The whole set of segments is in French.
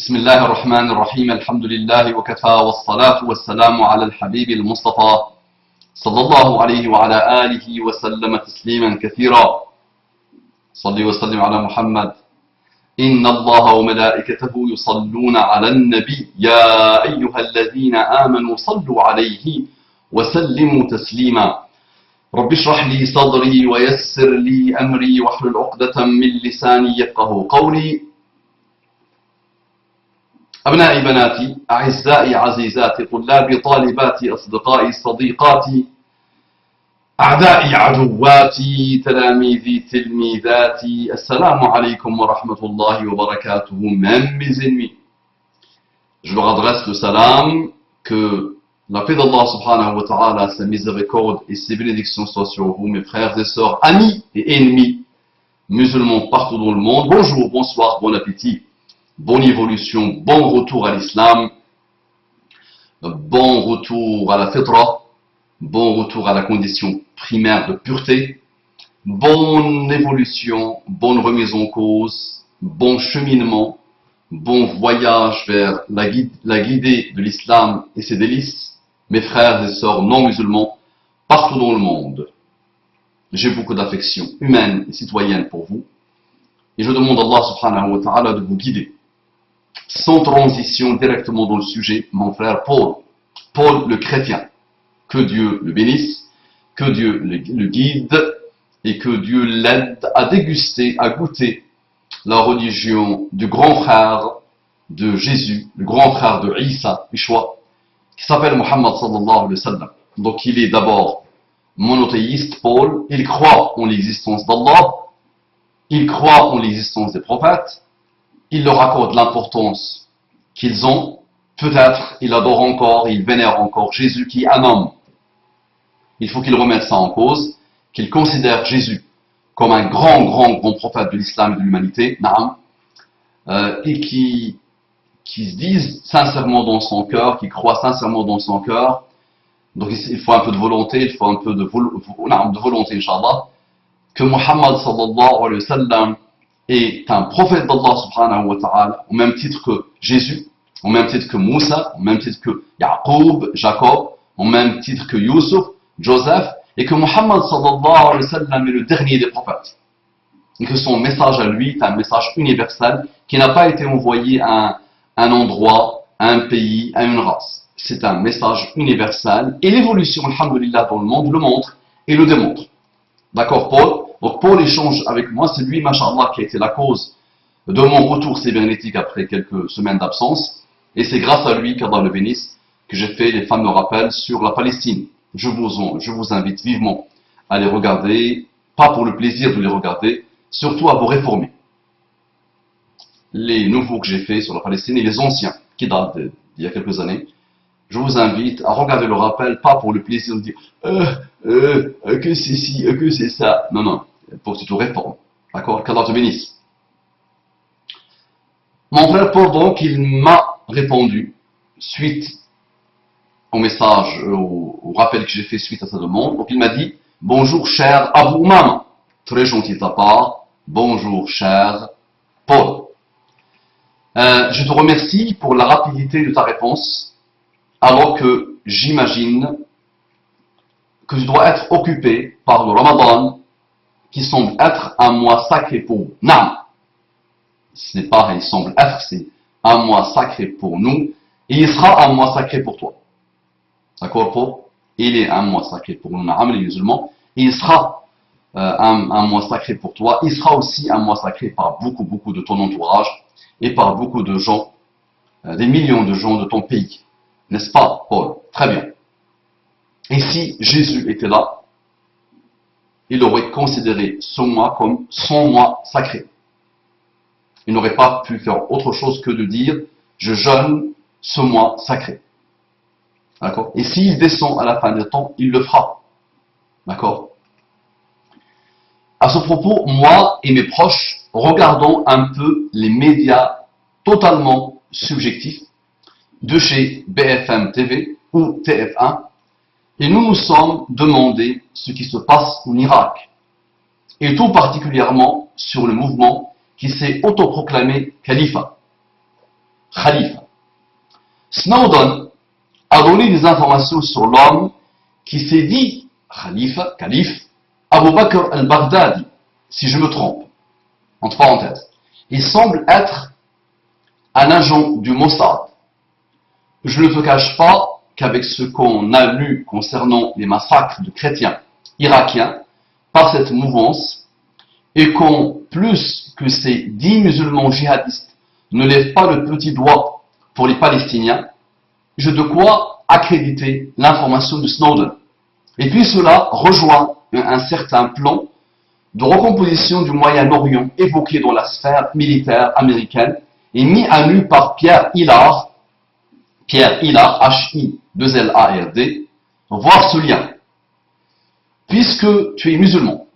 بسم الله الرحمن الرحيم الحمد لله وكفى والصلاة والسلام على الحبيب المصطفى صلى الله عليه وعلى آله وسلم تسليما كثيرا صلي وسلم على محمد إن الله وملائكته يصلون على النبي يا أيها الذين آمنوا صلوا عليه وسلموا تسليما رب اشرح لي صدري ويسر لي أمري واحلل عقدة من لساني يفقه قولي أبنائي بناتي أعزائي عزيزاتي طلابي طالباتي أصدقائي صديقاتي أعدائي عدواتي تلاميذي تلميذاتي السلام عليكم ورحمة الله وبركاته même mes ennemis. Je leur adresse le salam, que la paix d'Allah subhanahu wa ta'ala, sa miséricorde et ses bénédictions soient sur vous, mes frères et sœurs, amis et ennemis musulmans partout dans le monde. Bonjour, bonsoir, bon appétit. Bonne évolution, bon retour à l'islam, bon retour à la fitra, bon retour à la condition primaire de pureté, bonne évolution, bonne remise en cause, bon cheminement, bon voyage vers la guidée de l'islam et ses délices, mes frères et sœurs non musulmans, partout dans le monde. J'ai beaucoup d'affection humaine et citoyenne pour vous, et je demande à Allah subhanahu wa ta'ala de vous guider. Sans transition directement dans le sujet, mon frère Paul le chrétien, que Dieu le bénisse, que Dieu le guide et que Dieu l'aide à déguster, à goûter la religion du grand frère de Jésus, le grand frère de Isa, Yeshua, qui s'appelle Muhammad sallallahu alayhi wa sallam. Donc il est d'abord monothéiste, Paul, il croit en l'existence d'Allah, il croit en l'existence des prophètes, il leur accorde l'importance qu'ils ont. Peut-être il adore encore, il vénère encore Jésus qui est un homme. Il faut qu'il remette ça en cause, qu'il considère Jésus comme un grand prophète de l'islam et de l'humanité, et qui se dise sincèrement dans son cœur, qui croit sincèrement dans son cœur. Donc il faut un peu de volonté, il faut un peu de volonté, Inch'Allah, que Muhammad sallallahu alayhi wa sallam est un prophète d'Allah subhanahu wa ta'ala, au même titre que Jésus, au même titre que Moussa, au même titre que Yaqub, Jacob, au même titre que Yusuf, Joseph, et que Muhammad sallallahu alayhi wa sallam est le dernier des prophètes. Et que son message à lui est un message universel qui n'a pas été envoyé à un endroit, à un pays, à une race. C'est un message universel et l'évolution, alhamdulillah, dans le monde le montre et le démontre. D'accord, Paul? Donc Paul échange avec moi, c'est lui, mashallah, qui a été la cause de mon retour cybernétique après quelques semaines d'absence. Et c'est grâce à lui, qu'Allah le bénisse, que j'ai fait les fameux rappels sur la Palestine. Je vous invite vivement à les regarder, pas pour le plaisir de les regarder, surtout à vous réformer. Les nouveaux que j'ai faits sur la Palestine et les anciens, qui datent d'il y a quelques années, je vous invite à regarder le rappel, pas pour le plaisir de dire que c'est ci, que c'est ça. Non, pour que tu te réformes. D'accord? Qu'Allah te bénisse. Mon frère Paul, donc, il m'a répondu, suite au message, au rappel que j'ai fait suite à sa demande. Donc il m'a dit, bonjour cher Abu Umama. Très gentil de ta part. Bonjour cher Paul. Je te remercie pour la rapidité de ta réponse, alors que j'imagine que tu dois être occupé par le Ramadan, qui semble être un mois sacré pour vous. Non, ce n'est pas, il semble être, c'est un mois sacré pour nous, et il sera un mois sacré pour toi. D'accord, Paul? Il est un mois sacré pour nous, les musulmans, et il sera un mois sacré pour toi. Il sera aussi un mois sacré par beaucoup de ton entourage, et par beaucoup de gens, des millions de gens de ton pays. N'est-ce pas, Paul? Très bien. Et si Jésus était là, il aurait considéré ce mois comme son mois sacré. Il n'aurait pas pu faire autre chose que de dire « je jeûne ce mois sacré ». D'accord? Et s'il descend à la fin des temps, il le fera. D'accord? À ce propos, moi et mes proches, regardons un peu les médias totalement subjectifs de chez BFM TV ou TF1, et nous nous sommes demandé ce qui se passe en Irak, et tout particulièrement sur le mouvement qui s'est autoproclamé califat. khalifa. Snowden a donné des informations sur l'homme qui s'est dit khalifa, calife, Abu Bakr al-Baghdadi, si je me trompe, entre parenthèses. Il semble être un agent du Mossad. Je ne te cache pas qu'avec ce qu'on a lu concernant les massacres de chrétiens irakiens par cette mouvance, et qu'en plus que ces 10 musulmans djihadistes ne lèvent pas le petit doigt pour les Palestiniens, j'ai de quoi accréditer l'information de Snowden. Et puis cela rejoint un certain plan de recomposition du Moyen-Orient évoqué dans la sphère militaire américaine et mis à nu par Pierre Hillard, H-I-2-L-A-R-D, voir ce lien. Puisque tu es musulman,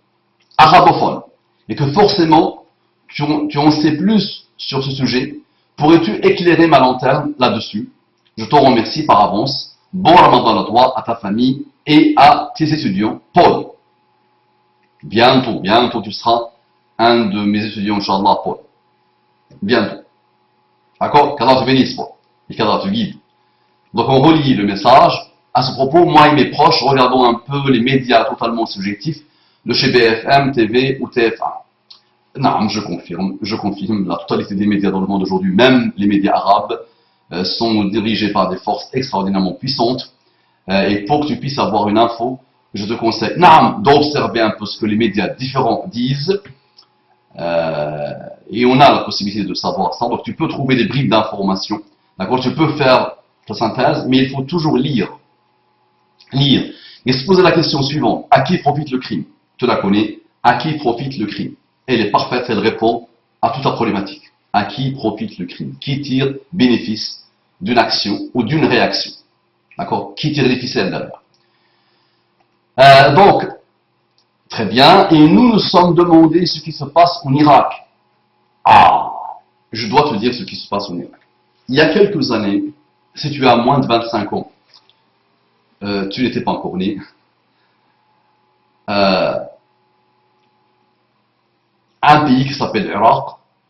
arabophone, et que forcément tu en sais plus sur ce sujet, pourrais-tu éclairer ma lanterne là-dessus? Je t'en remercie par avance. Bon Ramadan à toi, à ta famille et à tes étudiants. Paul. Bientôt tu seras un de mes étudiants, Inch'Allah, Paul. Bientôt. D'accord? Qu'Allah te bénisse, Paul. Et qu'Allah te guide. Donc on relie le message. À ce propos, moi et mes proches, regardons un peu les médias totalement subjectifs de chez BFM, TV ou TF1. Non, je confirme, la totalité des médias dans le monde aujourd'hui, même les médias arabes, sont dirigés par des forces extraordinairement puissantes. Et pour que tu puisses avoir une info, je te conseille d'observer un peu ce que les médias différents disent. Et on a la possibilité de savoir ça. Donc tu peux trouver des bribes d'informations. D'accord? Tu peux faire ta synthèse, mais il faut toujours lire. Lire. Et se poser la question suivante. À qui profite le crime? Tu la connais. À qui profite le crime? Elle est parfaite, elle répond à toute la problématique. À qui profite le crime? Qui tire bénéfice d'une action ou d'une réaction? D'accord? Qui tire les ficelles d'ailleurs? Donc, très bien. Et nous nous sommes demandé ce qui se passe en Irak. Ah, je dois te dire ce qui se passe en Irak. Il y a quelques années, si tu as moins de 25 ans, tu n'étais pas encore né, un pays qui s'appelle l'Irak,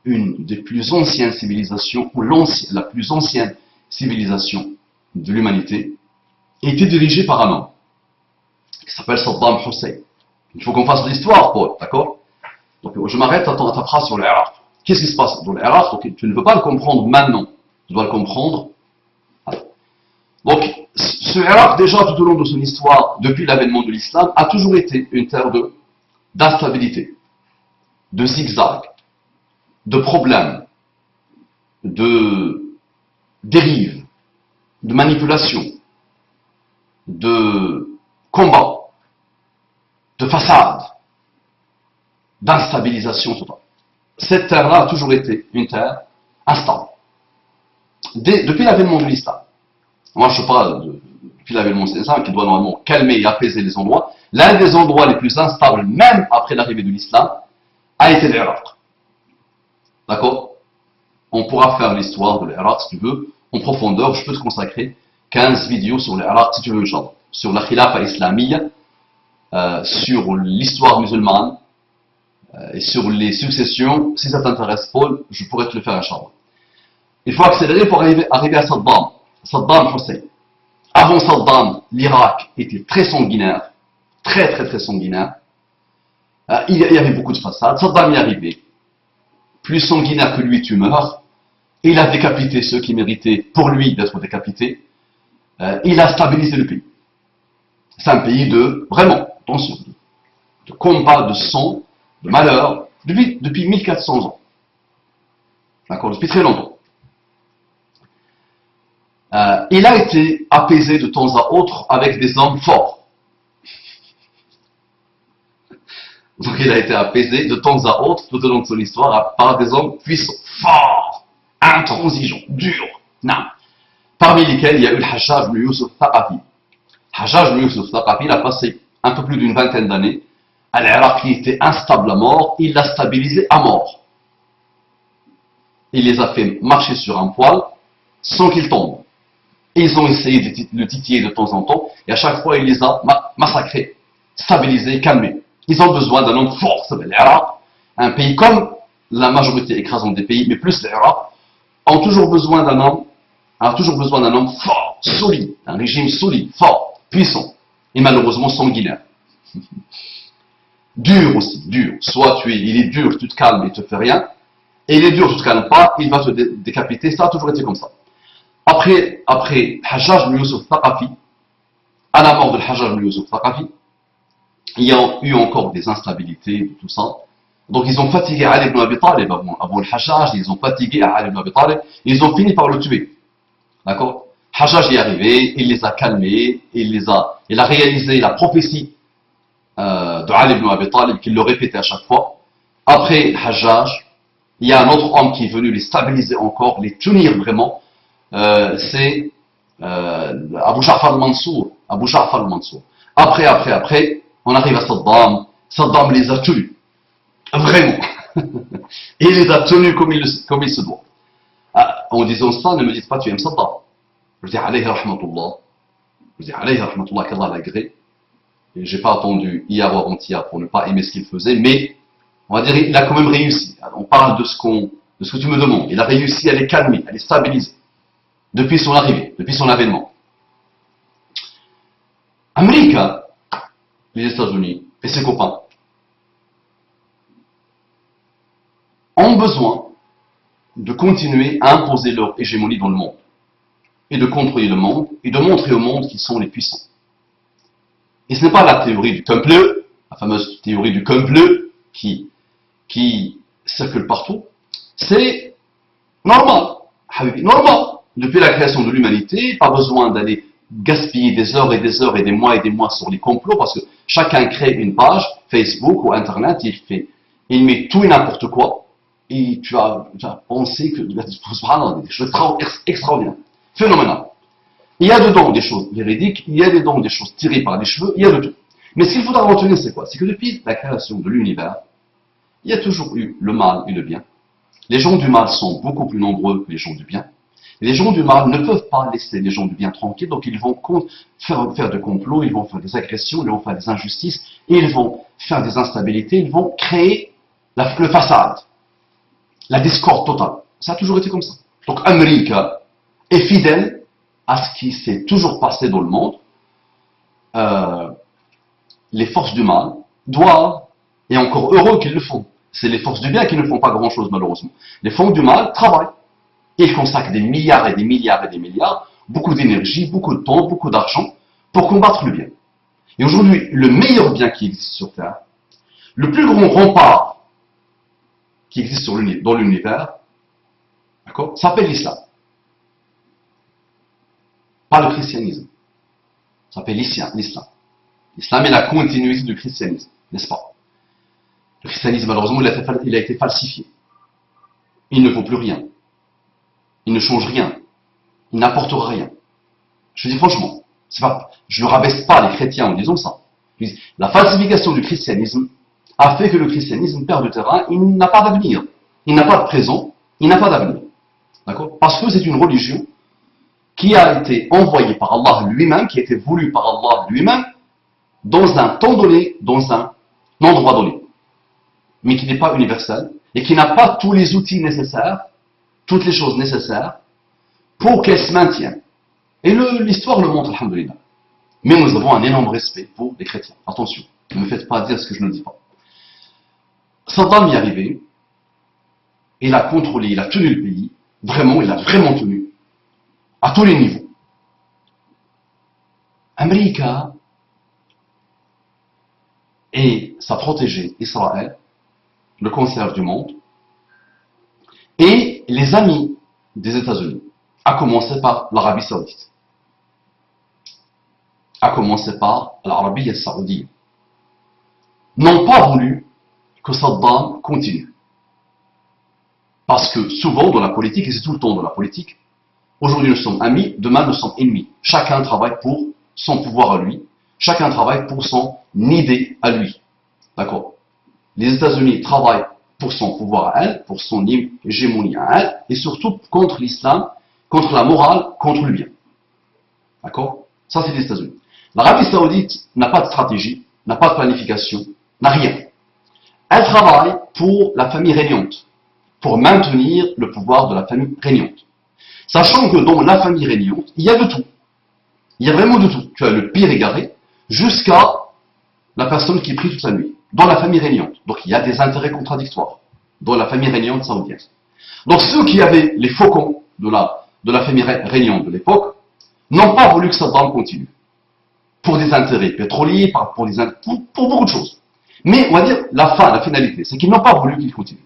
une des plus anciennes civilisations, ou la plus ancienne civilisation de l'humanité, était dirigée par un homme qui s'appelle Saddam Hussein. Il faut qu'on fasse l'histoire, Paul, d'accord? Donc je m'arrête à ta phrase sur l'Irak. Qu'est-ce qui se passe dans l'Irak? Donc, tu ne peux pas le comprendre maintenant, tu dois le comprendre. Donc, ce Irak, déjà tout au long de son histoire, depuis l'avènement de l'islam, a toujours été une terre d'instabilité, de zigzag, de problèmes, de dérives, de manipulation, de combats, de façades, d'instabilisation totale. Cette terre-là a toujours été une terre instable. Depuis l'avènement de l'islam. Moi, je parle depuis l'avènement de l'islam qui doit normalement calmer et apaiser les endroits. L'un des endroits les plus instables, même après l'arrivée de l'islam, a été l'Irak. D'accord? On pourra faire l'histoire de l'Irak si tu veux, en profondeur. Je peux te consacrer 15 vidéos sur l'Irak si tu veux, Inch'Allah. Sur la khilafa islamiyya, sur l'histoire musulmane, et sur les successions. Si ça t'intéresse, Paul, je pourrais te le faire, Inch'Allah. Il faut accélérer pour arriver à Saddam Hussein. Avant Saddam, l'Irak était très sanguinaire, très sanguinaire. Il y avait beaucoup de façades. Saddam y est arrivé. Plus sanguinaire que lui, tu meurs. Il a décapité ceux qui méritaient pour lui d'être décapités. Il a stabilisé le pays. C'est un pays vraiment, attention, de combat, de sang, de malheur, depuis 1400 ans. D'accord, depuis très longtemps. Il a été apaisé de temps à autre avec des hommes forts. Donc il a été apaisé de temps à autre tout au long de son histoire par des hommes puissants, forts, intransigeants, durs. Non. Parmi lesquels il y a eu le Hajjaj ibn Yusuf Thaqafi. Hajjaj ibn Yusuf Thaqafi, il a passé un peu plus d'une vingtaine d'années à l'Irak qui était instable à mort, il l'a stabilisé à mort. Il les a fait marcher sur un poil sans qu'ils tombent. Ils ont essayé de le titiller de temps en temps, et à chaque fois, il les a massacrés, stabilisés, calmés. Ils ont besoin d'un homme fort, ça s'appelle l'Irak, un pays comme la majorité écrasante des pays, mais plus l'Irak, ont toujours besoin d'un homme, fort, solide, un régime solide, fort, puissant, et malheureusement sanguinaire. Dur aussi, dur. Soit il est dur, tu te calmes et tu ne fais rien, et il est dur, tu ne te calmes pas, il va te décapiter. Ça a toujours été comme ça. Après Hajjaj ibn Yusuf Thaqafi, à la mort de Hajjaj ibn Yusuf Thaqafi, il y a eu encore des instabilités, tout ça. Donc ils ont fatigué Ali ibn Abi Talib, Abu al-Hajjaj, ils ont fatigué Ali ibn Abi Talib, ils ont fini par le tuer. D'accord? Hajjaj est arrivé, il les a calmés, il a réalisé la prophétie de Ali ibn Abi Talib, qu'il le répétait à chaque fois. Après Hajjaj, il y a un autre homme qui est venu les stabiliser encore, les tenir vraiment, c'est Abu Ja'far al-Mansour. Après, on arrive à Saddam. Saddam les a tenus. Vraiment. Il les a tenus comme il se doit. En disant ça, ne me dites pas tu aimes Saddam. Je dis alayhi rahmatullah. Qu'Allah l'agrée. Et j'ai pas attendu hier ou avant-hier pour ne pas aimer ce qu'il faisait, mais on va dire il a quand même réussi. On parle de ce que tu me demandes. Il a réussi à les calmer, à les stabiliser. Depuis son arrivée, depuis son avènement. Américain, les États-Unis et ses copains ont besoin de continuer à imposer leur hégémonie dans le monde et de contrôler le monde et de montrer au monde qu'ils sont les puissants. Et ce n'est pas la théorie du complot, la fameuse théorie du complot qui circule partout. C'est normal, normal. Depuis la création de l'humanité, pas besoin d'aller gaspiller des heures et des heures et des mois sur les complots, parce que chacun crée une page, Facebook ou Internet, il met tout et n'importe quoi, et tu vas penser que des choses extraordinaires, phénoménales. Il y a dedans des choses véridiques, il y a dedans des choses tirées par les cheveux, il y a de tout. Mais ce qu'il faudra retenir, c'est quoi? C'est que depuis la création de l'univers, il y a toujours eu le mal et le bien. Les gens du mal sont beaucoup plus nombreux que les gens du bien. Les gens du mal ne peuvent pas laisser les gens du bien tranquilles, donc ils vont faire des complots, ils vont faire des agressions, ils vont faire des injustices, ils vont faire des instabilités, ils vont créer le façade, la discorde totale. Ça a toujours été comme ça. Donc Amérique est fidèle à ce qui s'est toujours passé dans le monde. Les forces du mal doivent, et encore heureux qu'ils le font, c'est les forces du bien qui ne font pas grand-chose malheureusement. Les forces du mal travaillent. Ils consacrent des milliards et des milliards et des milliards, beaucoup d'énergie, beaucoup de temps, beaucoup d'argent, pour combattre le bien. Et aujourd'hui, le meilleur bien qui existe sur Terre, le plus grand rempart qui existe dans l'univers, d'accord, s'appelle l'islam. Pas le christianisme. Ça s'appelle l'islam. L'islam est la continuité du christianisme, n'est-ce pas? Le christianisme, malheureusement, il a été falsifié. Il ne vaut plus rien. Il ne change rien. Il n'apportera rien. Je dis franchement, je ne rabaisse pas les chrétiens en disant ça. La falsification du christianisme a fait que le christianisme perd du terrain, il n'a pas d'avenir. Il n'a pas de présent, il n'a pas d'avenir. D'accord? Parce que c'est une religion qui a été envoyée par Allah lui-même, qui a été voulue par Allah lui-même, dans un temps donné, dans un endroit donné. Mais qui n'est pas universel, et qui n'a pas tous les outils nécessaires, toutes les choses nécessaires pour qu'elle se maintienne. Et l'histoire le montre, alhamdoulilah. Mais nous avons un énorme respect pour les chrétiens. Attention, ne me faites pas dire ce que je ne dis pas. Saddam y est arrivé, il a contrôlé, il a tenu le pays, vraiment, il a vraiment tenu, à tous les niveaux. Amérique et sa protégée, Israël, le cancer du monde, et les amis des États-Unis, à commencer par l'Arabie Saoudite, à commencer par l'Arabie Saoudite, n'ont pas voulu que Saddam continue. Parce que souvent dans la politique, et c'est tout le temps dans la politique, aujourd'hui nous sommes amis, demain nous sommes ennemis. Chacun travaille pour son pouvoir à lui, chacun travaille pour son idée à lui. D'accord? Les États-Unis travaillent pour son pouvoir à elle, pour son hégémonie à elle, et surtout contre l'islam, contre la morale, contre le bien. D'accord? Ça, c'est les États-Unis. L'Arabie Saoudite n'a pas de stratégie, n'a pas de planification, n'a rien. Elle travaille pour la famille régnante, pour maintenir le pouvoir de la famille régnante. Sachant que dans la famille régnante, il y a de tout. Il y a vraiment de tout. Tu as le pire égaré jusqu'à la personne qui prie toute la nuit. Dans la famille régnante. Donc il y a des intérêts contradictoires dans la famille régnante saoudienne. Donc ceux qui avaient les faucons de la famille régnante de l'époque n'ont pas voulu que Saddam continue. Pour des intérêts pétroliers, pour beaucoup de choses. Mais on va dire la finalité, c'est qu'ils n'ont pas voulu qu'il continue.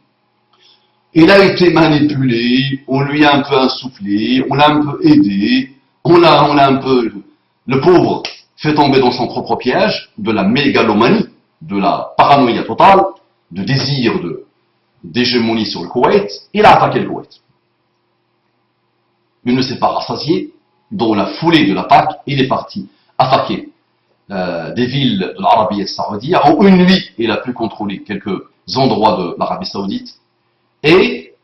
Il a été manipulé, on lui a un peu insufflé, on l'a un peu aidé, on l'a un peu, le pauvre, fait tomber dans son propre piège de la mégalomanie, de la paranoïa totale, de désir d'hégémonie sur le Koweït. Il a attaqué le Koweït. Il ne s'est pas rassasié. Dans la foulée de l'attaque, il est parti attaquer des villes de l'Arabie saoudite. En une nuit, il a pu contrôler quelques endroits de l'Arabie saoudite. Et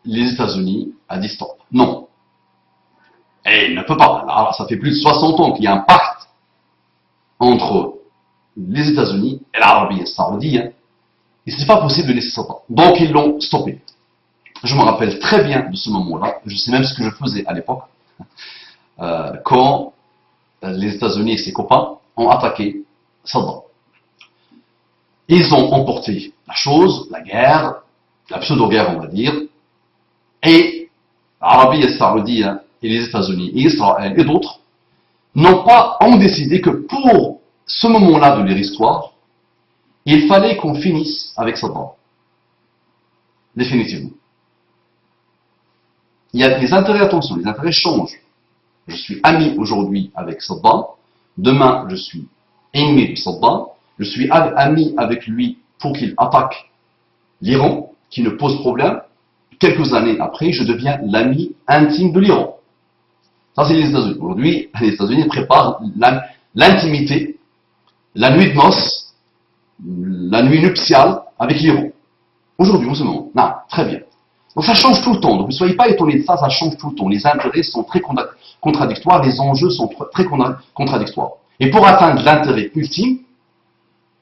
les États-Unis a dit stop. Non. Et il ne peut pas. Alors, ça fait plus de 60 ans qu'il y a un pacte entre les États-Unis et l'Arabie saoudite. Hein. Et ce n'est pas possible de laisser ça. Donc ils l'ont stoppé. Je me rappelle très bien de ce moment-là. Je sais même ce que je faisais à l'époque. Quand les États-Unis et ses copains ont attaqué Saddam. Ils ont emporté la chose, la guerre, la pseudo-guerre on va dire, et l'Arabie saoudite et les États-Unis et Israël et d'autres ont décidé que pour ce moment-là de leur histoire, il fallait qu'on finisse avec Saddam. Définitivement. Il y a des intérêts, attention, les intérêts changent. Je suis ami aujourd'hui avec Saddam, demain je suis ennemi de Saddam, je suis ami avec lui pour qu'il attaque l'Iran, qui ne pose problème. Quelques années après, je deviens l'ami intime de l'Iran. Ça, c'est les États-Unis. Aujourd'hui, les États-Unis préparent l'intimité, la nuit de noces, la nuit nuptiale avec l'Iran. Aujourd'hui, en ce moment. Non, très bien. Donc ça change tout le temps. Donc ne soyez pas étonnés de ça, ça change tout le temps. Les intérêts sont très contradictoires, les enjeux sont très contradictoires. Et pour atteindre l'intérêt ultime,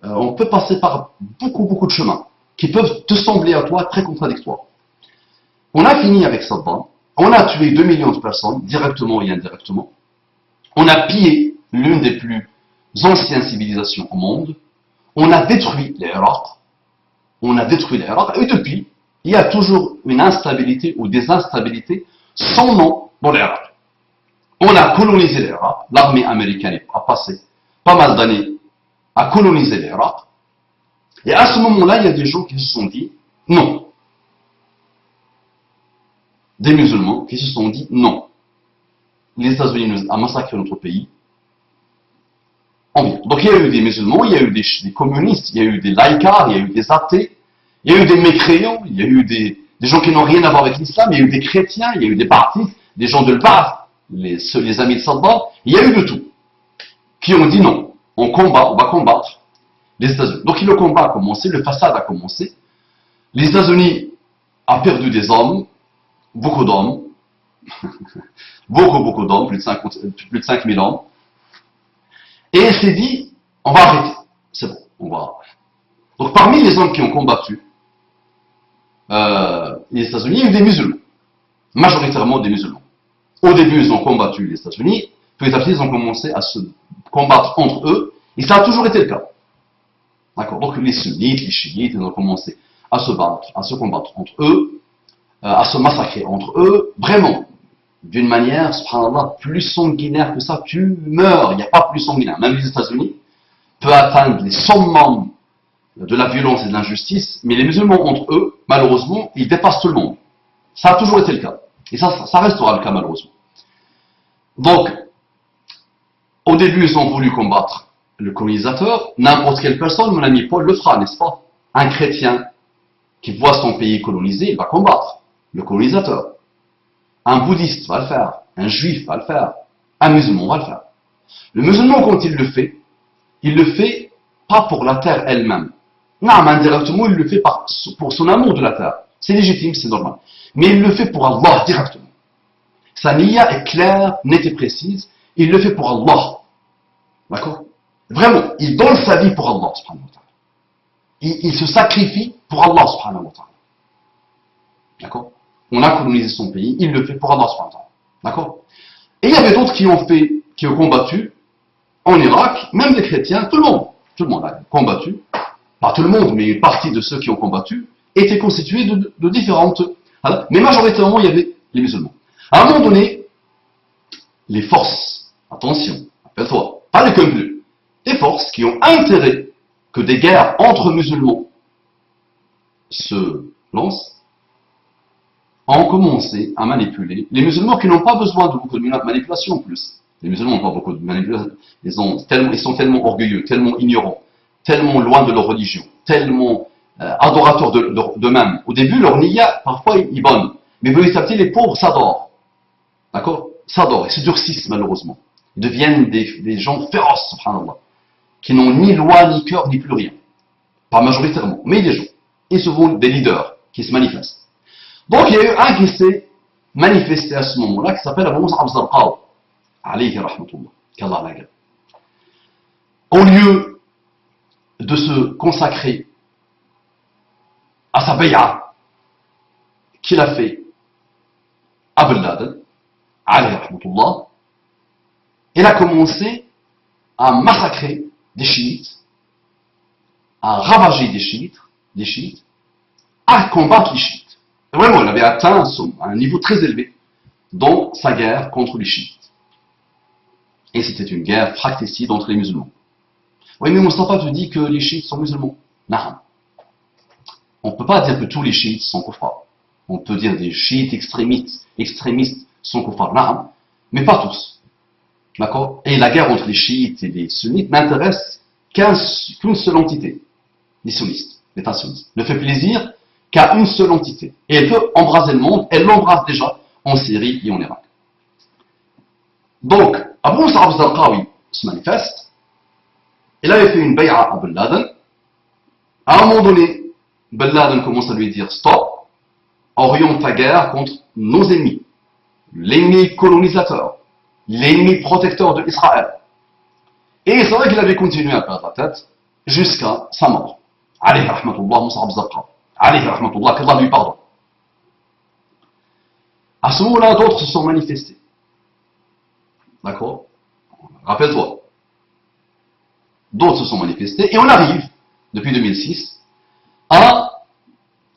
on peut passer par beaucoup de chemins qui peuvent te sembler à toi très contradictoires. On a fini avec Saddam, on a tué 2 millions de personnes, directement et indirectement. On a pillé l'une des plus anciennes civilisations au monde. On a détruit l'Irak. Et depuis, il y a toujours une instabilité ou des instabilités sans nom dans l'Irak. On a colonisé l'Irak. L'armée américaine a passé pas mal d'années à coloniser l'Irak. Et à ce moment-là, il y a des gens qui se sont dit non. Des musulmans qui se sont dit non. Les États-Unis ont massacré notre pays. On vient. Donc il y a eu des musulmans, il y a eu des communistes, il y a eu des laïcars, il y a eu des athées, il y a eu des mécréants, il y a eu des gens qui n'ont rien à voir avec l'islam, il y a eu des chrétiens, il y a eu des partis, des gens de l'Ba'ath, les amis de Saddam, il y a eu de tout. Qui ont dit non, on va combattre les États-Unis. Donc le combat a commencé, le façade a commencé. Les États-Unis ont perdu des hommes, beaucoup d'hommes, beaucoup d'hommes, plus de 5000 hommes. Et elle s'est dit, on va arrêter. C'est bon, on va. Donc parmi les hommes qui ont combattu les États-Unis, il y a eu des musulmans. Majoritairement des musulmans. Au début, ils ont combattu les États-Unis, puis petit à petit, ils ont commencé à se combattre entre eux, et ça a toujours été le cas. D'accord. Donc les sunnites, les chiites, ils ont commencé à se battre, à se combattre entre eux, à se massacrer entre eux, vraiment, d'une manière, subhanallah, plus sanguinaire que ça, tu meurs, il n'y a pas plus sanguinaire. Même les États-Unis peuvent atteindre les summums de la violence et de l'injustice, mais les musulmans entre eux, malheureusement, ils dépassent tout le monde. Ça a toujours été le cas. Et ça restera le cas, malheureusement. Donc, au début, ils ont voulu combattre le colonisateur. N'importe quelle personne, mon ami Paul le fera, n'est-ce pas? Un chrétien qui voit son pays colonisé, il va combattre le colonisateur. Un bouddhiste va le faire, un juif va le faire, un musulman va le faire. Le musulman, quand il le fait pas pour la terre elle-même. Non, mais indirectement, il le fait pour son amour de la terre. C'est légitime, c'est normal. Mais il le fait pour Allah directement. Sa niya est claire, nette et précise. Il le fait pour Allah. D'accord? Vraiment, il donne sa vie pour Allah, subhanahu wa ta'ala. Il se sacrifie pour Allah, subhanahu wa ta'ala. D'accord? On a colonisé son pays, il le fait pour Allah subhanahu wa ta'ala. D'accord? Et il y avait d'autres qui ont combattu en Irak, même des chrétiens, tout le monde a combattu. Pas tout le monde, mais une partie de ceux qui ont combattu étaient constitués de différentes. Voilà. Mais majoritairement, il y avait les musulmans. À un moment donné, les forces, attention, rappelle-toi, pas les complus, des forces qui ont intérêt que des guerres entre musulmans se lancent, ont commencé à manipuler les musulmans qui n'ont pas besoin de beaucoup de manipulation en plus. Les musulmans n'ont pas beaucoup de manipulation. Ils sont tellement orgueilleux, tellement ignorants, tellement loin de leur religion, tellement adorateurs d'eux-mêmes. Au début, leur niya, parfois, ils bonne. Mais petit à petit, les pauvres s'adorent. D'accord? S'adorent. Ils se durcissent, malheureusement. Ils deviennent des gens féroces, subhanallah, qui n'ont ni loi, ni cœur, ni plus rien. Pas majoritairement, mais des gens. Et souvent des leaders qui se manifestent. Donc, il y a eu un qui s'est manifesté à ce moment-là, qui s'appelle Abu Mus'ab al-Zarqawi, alayhi rahmatullah, qu'Allah la garde. Au lieu de se consacrer à sa bay'a qu'il a fait à Ben Laden, alayhi rahmatullah, il a commencé à massacrer des chiites, à ravager des chiites, à combattre les chiites. Et vraiment, il avait atteint un niveau très élevé dans sa guerre contre les chiites. Et c'était une guerre fratricide entre les musulmans. Oui, mais Mustafa te dit que les chiites sont musulmans. Non. On ne peut pas dire que tous les chiites sont kuffars. On peut dire des chiites extrémistes sont kuffars. Non. Mais pas tous. D'accord? Et la guerre entre les chiites et les sunnites n'intéresse qu'une seule entité. Les sunnistes, l'État sunniste. Ne fait plaisir qu'à une seule entité. Et elle peut embraser le monde, elle l'embrasse déjà en Syrie et en Irak. Donc, Abu Mus'ab al-Zarqawi se manifeste, il avait fait une bay'a à Ben Laden. À un moment donné, Ben Laden commence à lui dire stop, oriente ta guerre contre nos ennemis, l'ennemi colonisateur, l'ennemi protecteur de Israël. Et c'est vrai qu'il avait continué à perdre la tête jusqu'à sa mort. Alayhi rahmatullah, Mus'ab al-Zarqawi. Alayhi rahmatullah, qu'Allah lui pardonne. À ce moment-là, d'autres se sont manifestés. D'accord? Rappelle-toi. D'autres se sont manifestés et on arrive, depuis 2006, à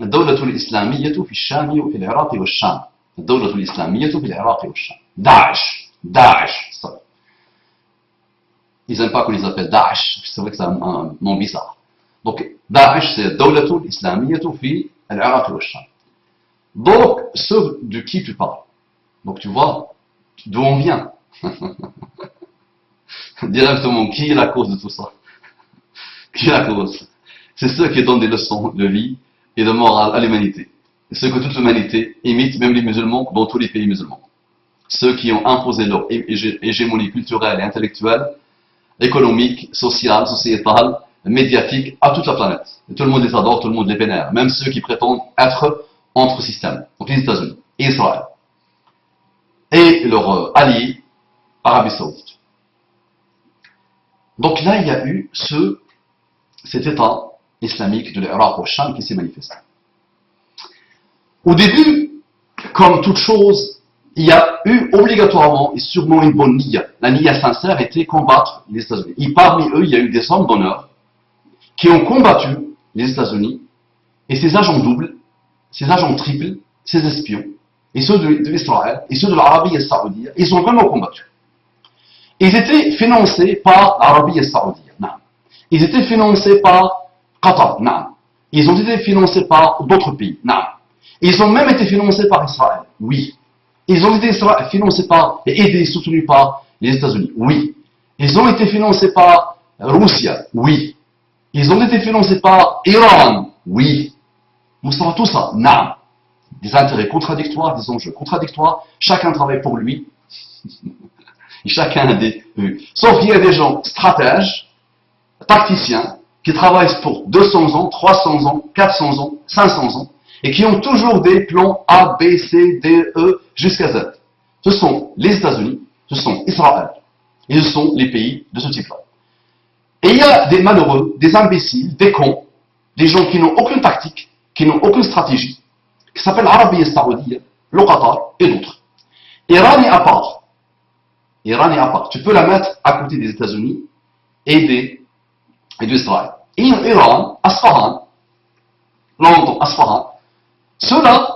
الدولة الإسلامية في الشام وفي العراق والشام. الدولة الإسلامية في العراق والشام. Daesh. Ça. Ils n'aiment pas qu'on les appelle Daesh. C'est vrai que c'est un nom bizarre. Donc, Daesh, c'est الدولة الإسلامية في العراق والشام. Donc, ceux de qui tu parles. Donc, tu vois d'où on vient. Directement, qui est la cause de tout ça? Qui est la cause? C'est ceux qui donnent des leçons de vie et de morale à l'humanité. Ceux que toute l'humanité imite, même les musulmans, dans tous les pays musulmans. Ceux qui ont imposé leur hégémonie culturelle et intellectuelle, économique, sociale, sociétale, médiatique à toute la planète. Et tout le monde les adore, tout le monde les vénère. Même ceux qui prétendent être entre systèmes. Donc les États-Unis et Israël. Et leur allié, Arabie Saoudite. Donc là, il y a eu cet État islamique de l'Irak au Sham qui s'est manifesté. Au début, comme toute chose, il y a eu obligatoirement et sûrement une bonne niya. La niya sincère était combattre les États-Unis. Et parmi eux, il y a eu des hommes d'honneur qui ont combattu les États-Unis et ces agents doubles, ces agents triples, ces espions, et ceux de l'Israël, et ceux de l'Arabie Saoudite, ils ont vraiment combattu. Ils étaient financés par l'Arabie Saoudite. Non. Ils étaient financés par Qatar. Non. Ils ont été financés par d'autres pays. Non. Ils ont même été financés par Israël. Oui. Ils ont été financés par et aidés, soutenus par les États-Unis. Oui. Ils ont été financés par Russie. Oui. Ils ont été financés par Iran. Oui. Moustapha, tout ça. Non. Des intérêts contradictoires, des enjeux contradictoires. Chacun travaille pour lui. Et chacun a des vues. Sauf qu'il y a des gens stratèges, tacticiens, qui travaillent pour 200 ans, 300 ans, 400 ans, 500 ans, et qui ont toujours des plans A, B, C, D, E, jusqu'à Z. Ce sont les États-Unis, ce sont Israël, et ce sont les pays de ce type-là. Et il y a des malheureux, des imbéciles, des cons, des gens qui n'ont aucune tactique, qui n'ont aucune stratégie, qui s'appelle l'Arabie Saoudite, le Qatar et d'autres. Iran est à part. Iran est à part. Tu peux la mettre à côté des États-Unis et d'Israël. Et Iran, Asfahan, Londres, Asfahan, ceux-là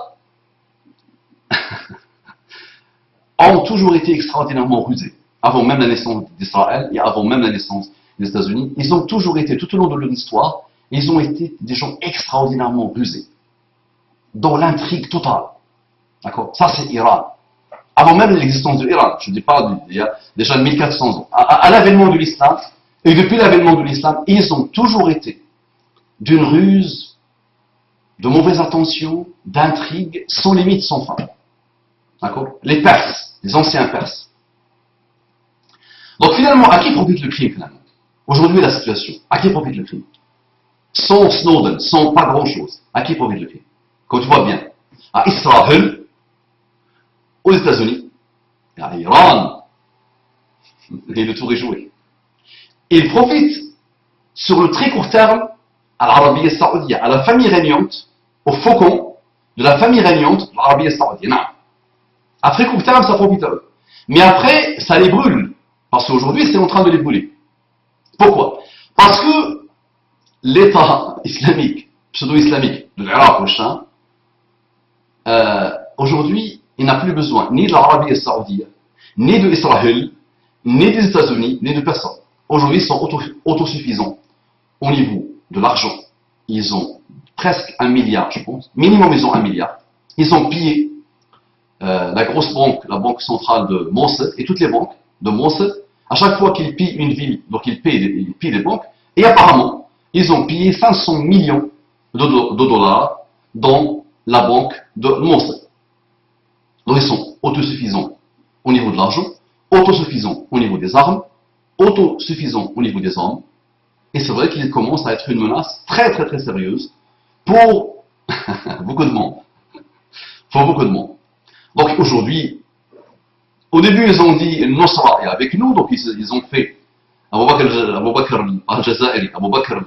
ont toujours été extraordinairement rusés. Avant même la naissance d'Israël et avant même la naissance des États-Unis, ils ont toujours été, tout au long de leur histoire, ils ont été des gens extraordinairement rusés. Dans l'intrigue totale. D'accord? Ça, c'est Iran. Avant même l'existence de l'Iran, je ne dis pas il y a déjà 1400 ans. À l'avènement de l'islam, et depuis l'avènement de l'islam, ils ont toujours été d'une ruse, de mauvaise intention, d'intrigue, sans limite, sans fin. D'accord? Les Perses, les anciens Perses. Donc finalement, à qui profite le crime finalement? Aujourd'hui, la situation, à qui profite le crime? Sans Snowden, sans pas grand-chose, à qui profite le crime? Quand tu vois bien, à Israël, aux États-Unis, à Iran, et le tour est joué. Il profite sur le très court terme à l'Arabie Saoudite, à la famille régnante, au faucon de la famille régnante de l'Arabie Saoudite. Non. À très court terme, ça profite à eux. Mais après, ça les brûle. Parce qu'aujourd'hui, c'est en train de les brûler. Pourquoi? Parce que l'État islamique, pseudo-islamique de l'Irak au Chine, aujourd'hui, il n'a plus besoin ni de l'Arabie Saoudite, ni d'Israël, ni des États-Unis, ni de personne. Aujourd'hui, ils sont autosuffisants au niveau de l'argent. Ils ont presque 1 milliard, je pense. Minimum, ils ont 1 milliard. Ils ont pillé la grosse banque, la banque centrale de Mossad, et toutes les banques de Mossad. À chaque fois qu'ils pillent une ville, donc ils pillent les banques. Et apparemment, ils ont pillé 500 millions de dollars dans la banque de Mossad. Donc ils sont autosuffisants au niveau de l'argent, autosuffisants au niveau des armes, autosuffisants au niveau des hommes. Et c'est vrai qu'ils commencent à être une menace très très très sérieuse pour beaucoup de monde. Pour beaucoup de monde. Donc aujourd'hui, au début ils ont dit Nosra est avec nous, donc ils ont fait Abu Bakr al-Jazairi, Abu Bakr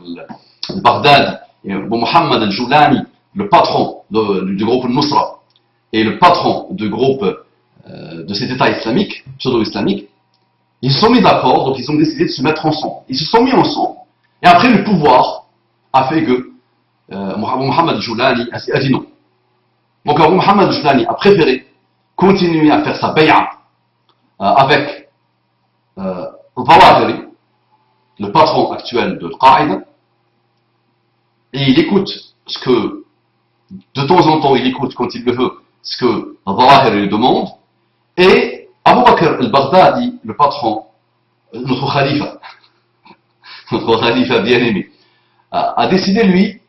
al-Baghdadi, et Abu Mohammed al-Joulani, le patron du groupe Nusra, et le patron du groupe de cet État islamique, pseudo-islamique, ils se sont mis d'accord, donc ils ont décidé de se mettre ensemble. Ils se sont mis ensemble, et après le pouvoir a fait que Mohammed Joulani a dit non. Donc Abu Mohammed Joulani a préféré continuer à faire sa bay'a avec Zawahiri, le patron actuel de Al-Qaïda, et il écoute ce que, de temps en temps, il écoute quand il le veut, ce que Zawahiri lui demande, et Abu Bakr al-Baghdadi, le patron, notre khalifa bien aimé, a décidé, lui,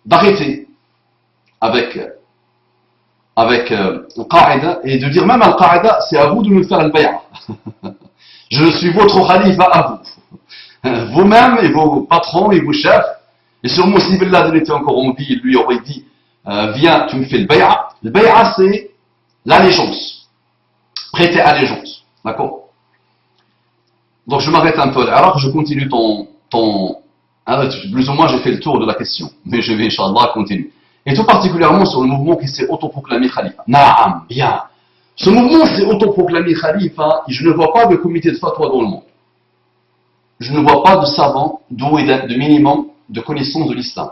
d'arrêter avec Al-Qaïda et de dire même à Al-Qaïda, c'est à vous de me faire al-bay'a. Je suis votre khalifa à vous. Vous-même et vos patrons et vos chefs, et sûrement si Bin Laden était encore en vie, il lui aurait dit, viens, tu me fais le bay'a. Le bay'a, c'est l'allégeance. Prêter allégeance. D'accord? Donc je m'arrête un peu. Alors je continue plus ou moins j'ai fait le tour de la question. Mais je vais, Inch'Allah, continuer. Et tout particulièrement sur le mouvement qui s'est autoproclamé khalifa. Naam, bien. Ce mouvement s'est autoproclamé khalifa et je ne vois pas de comité de fatwa dans le monde. Je ne vois pas de savants doués de minimum de connaissance de l'islam.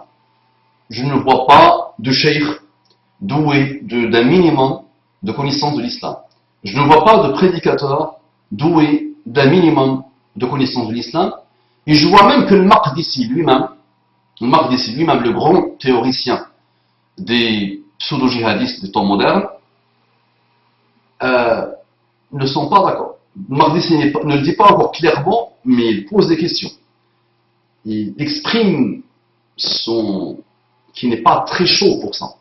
Je ne vois pas de cheikh doué d'un minimum de connaissance de l'islam. Je ne vois pas de prédicateur doué d'un minimum de connaissance de l'islam. Et je vois même que le Maqdisi lui-même, le grand théoricien des pseudo-djihadistes des temps modernes, ne sont pas d'accord. Maqdisi ne le dit pas encore clairement, mais il pose des questions. Il exprime qu'il n'est pas très chaud pour ça.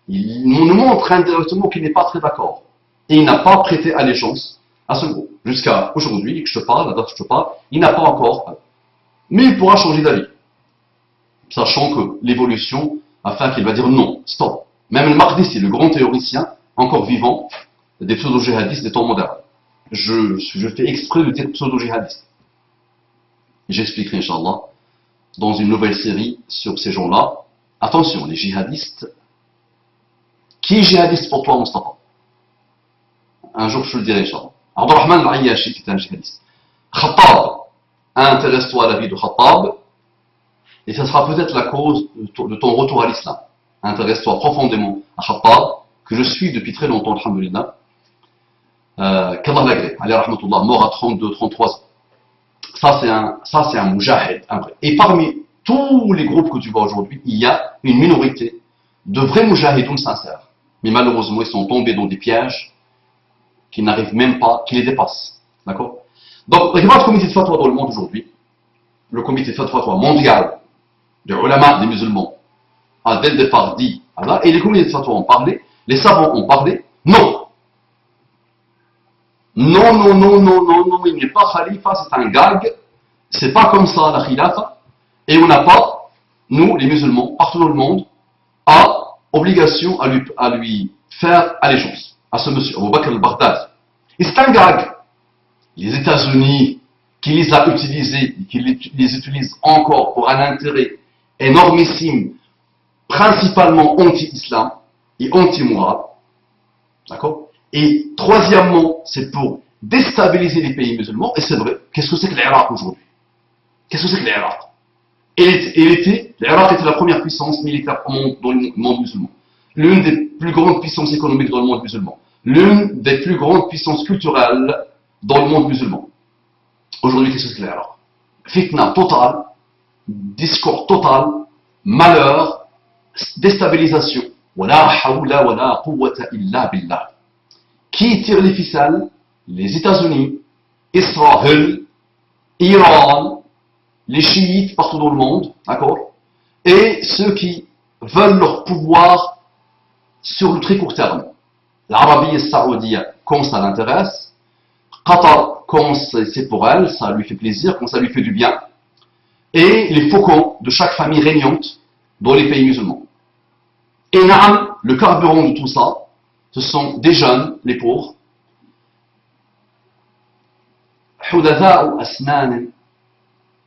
Il nous montre indirectement qu'il n'est pas très d'accord. Et il n'a pas prêté allégeance à ce groupe. Jusqu'à aujourd'hui, que je te parle, la date que je te parle, il n'a pas encore. Mais il pourra changer d'avis. Sachant que l'évolution a fait qu'il va dire non, stop. Même le Maqdisi, le grand théoricien, encore vivant, des pseudo-djihadistes des temps modernes. Je fais exprès de dire pseudo-djihadiste. J'expliquerai, Inch'Allah, dans une nouvelle série sur ces gens-là. Attention, les djihadistes. Qui est djihadiste pour toi, Mustafa? Un jour, je te le dirai, Inch'Allah. Abdurrahman al-Ayyashi, qui est un djihadiste. Khattab, intéresse-toi à la vie de Khattab, et ça sera peut-être la cause de ton retour à l'islam. Intéresse-toi profondément à Khattab, que je suis depuis très longtemps, alhamdulillah. Qu'Allah l'agrée, alayhi rahmatullah, mort à 32, 33 ans. Ça, c'est un mujahid, un vrai. Et parmi tous les groupes que tu vois aujourd'hui, il y a une minorité de vrais mujahidoun sincères. Mais malheureusement, ils sont tombés dans des pièges qui n'arrivent même pas, qui les dépassent. D'accord? Donc, regarde le comité de fatwa dans le monde aujourd'hui, le comité de fatwa mondial des ulama, des musulmans, a dès le départ dit, Allah, et les comités de fatwa ont parlé, les savants ont parlé, non. Non, non, non, non, non, non, il n'est pas khalifa, c'est un gag, c'est pas comme ça la khilafa, et on n'a pas, nous, les musulmans, partout dans le monde, obligation à lui faire allégeance, à ce monsieur, Abu Bakr al-Baghdadi. Et c'est un gag. Les États-Unis, qui les a utilisés, qui les utilisent encore pour un intérêt énormissime, principalement anti-islam et anti-moral, d'accord? Et troisièmement, c'est pour déstabiliser les pays musulmans, et c'est vrai, qu'est-ce que c'est que l'Irak aujourd'hui? Qu'est-ce que c'est que l'Irak? L'Irak était la première puissance militaire dans le monde musulman, l'une des plus grandes puissances économiques dans le monde musulman, l'une des plus grandes puissances culturelles dans le monde musulman. Aujourd'hui, qu'est-ce que c'est que l'Irak? Fitna totale, discours total, malheur, déstabilisation. Wala hawla wala quwwata illa billah. Qui tire les ficelles? Les États-Unis, Israël, Iran, les chiites partout dans le monde, d'accord? Et ceux qui veulent leur pouvoir sur le très court terme. L'Arabie saoudienne, quand ça l'intéresse, Qatar, quand c'est pour elle, ça lui fait plaisir, quand ça lui fait du bien, et les faucons de chaque famille régnante dans les pays musulmans. Et naam, le carburant de tout ça, ce sont des jeunes, les pauvres, حدثاء أسنان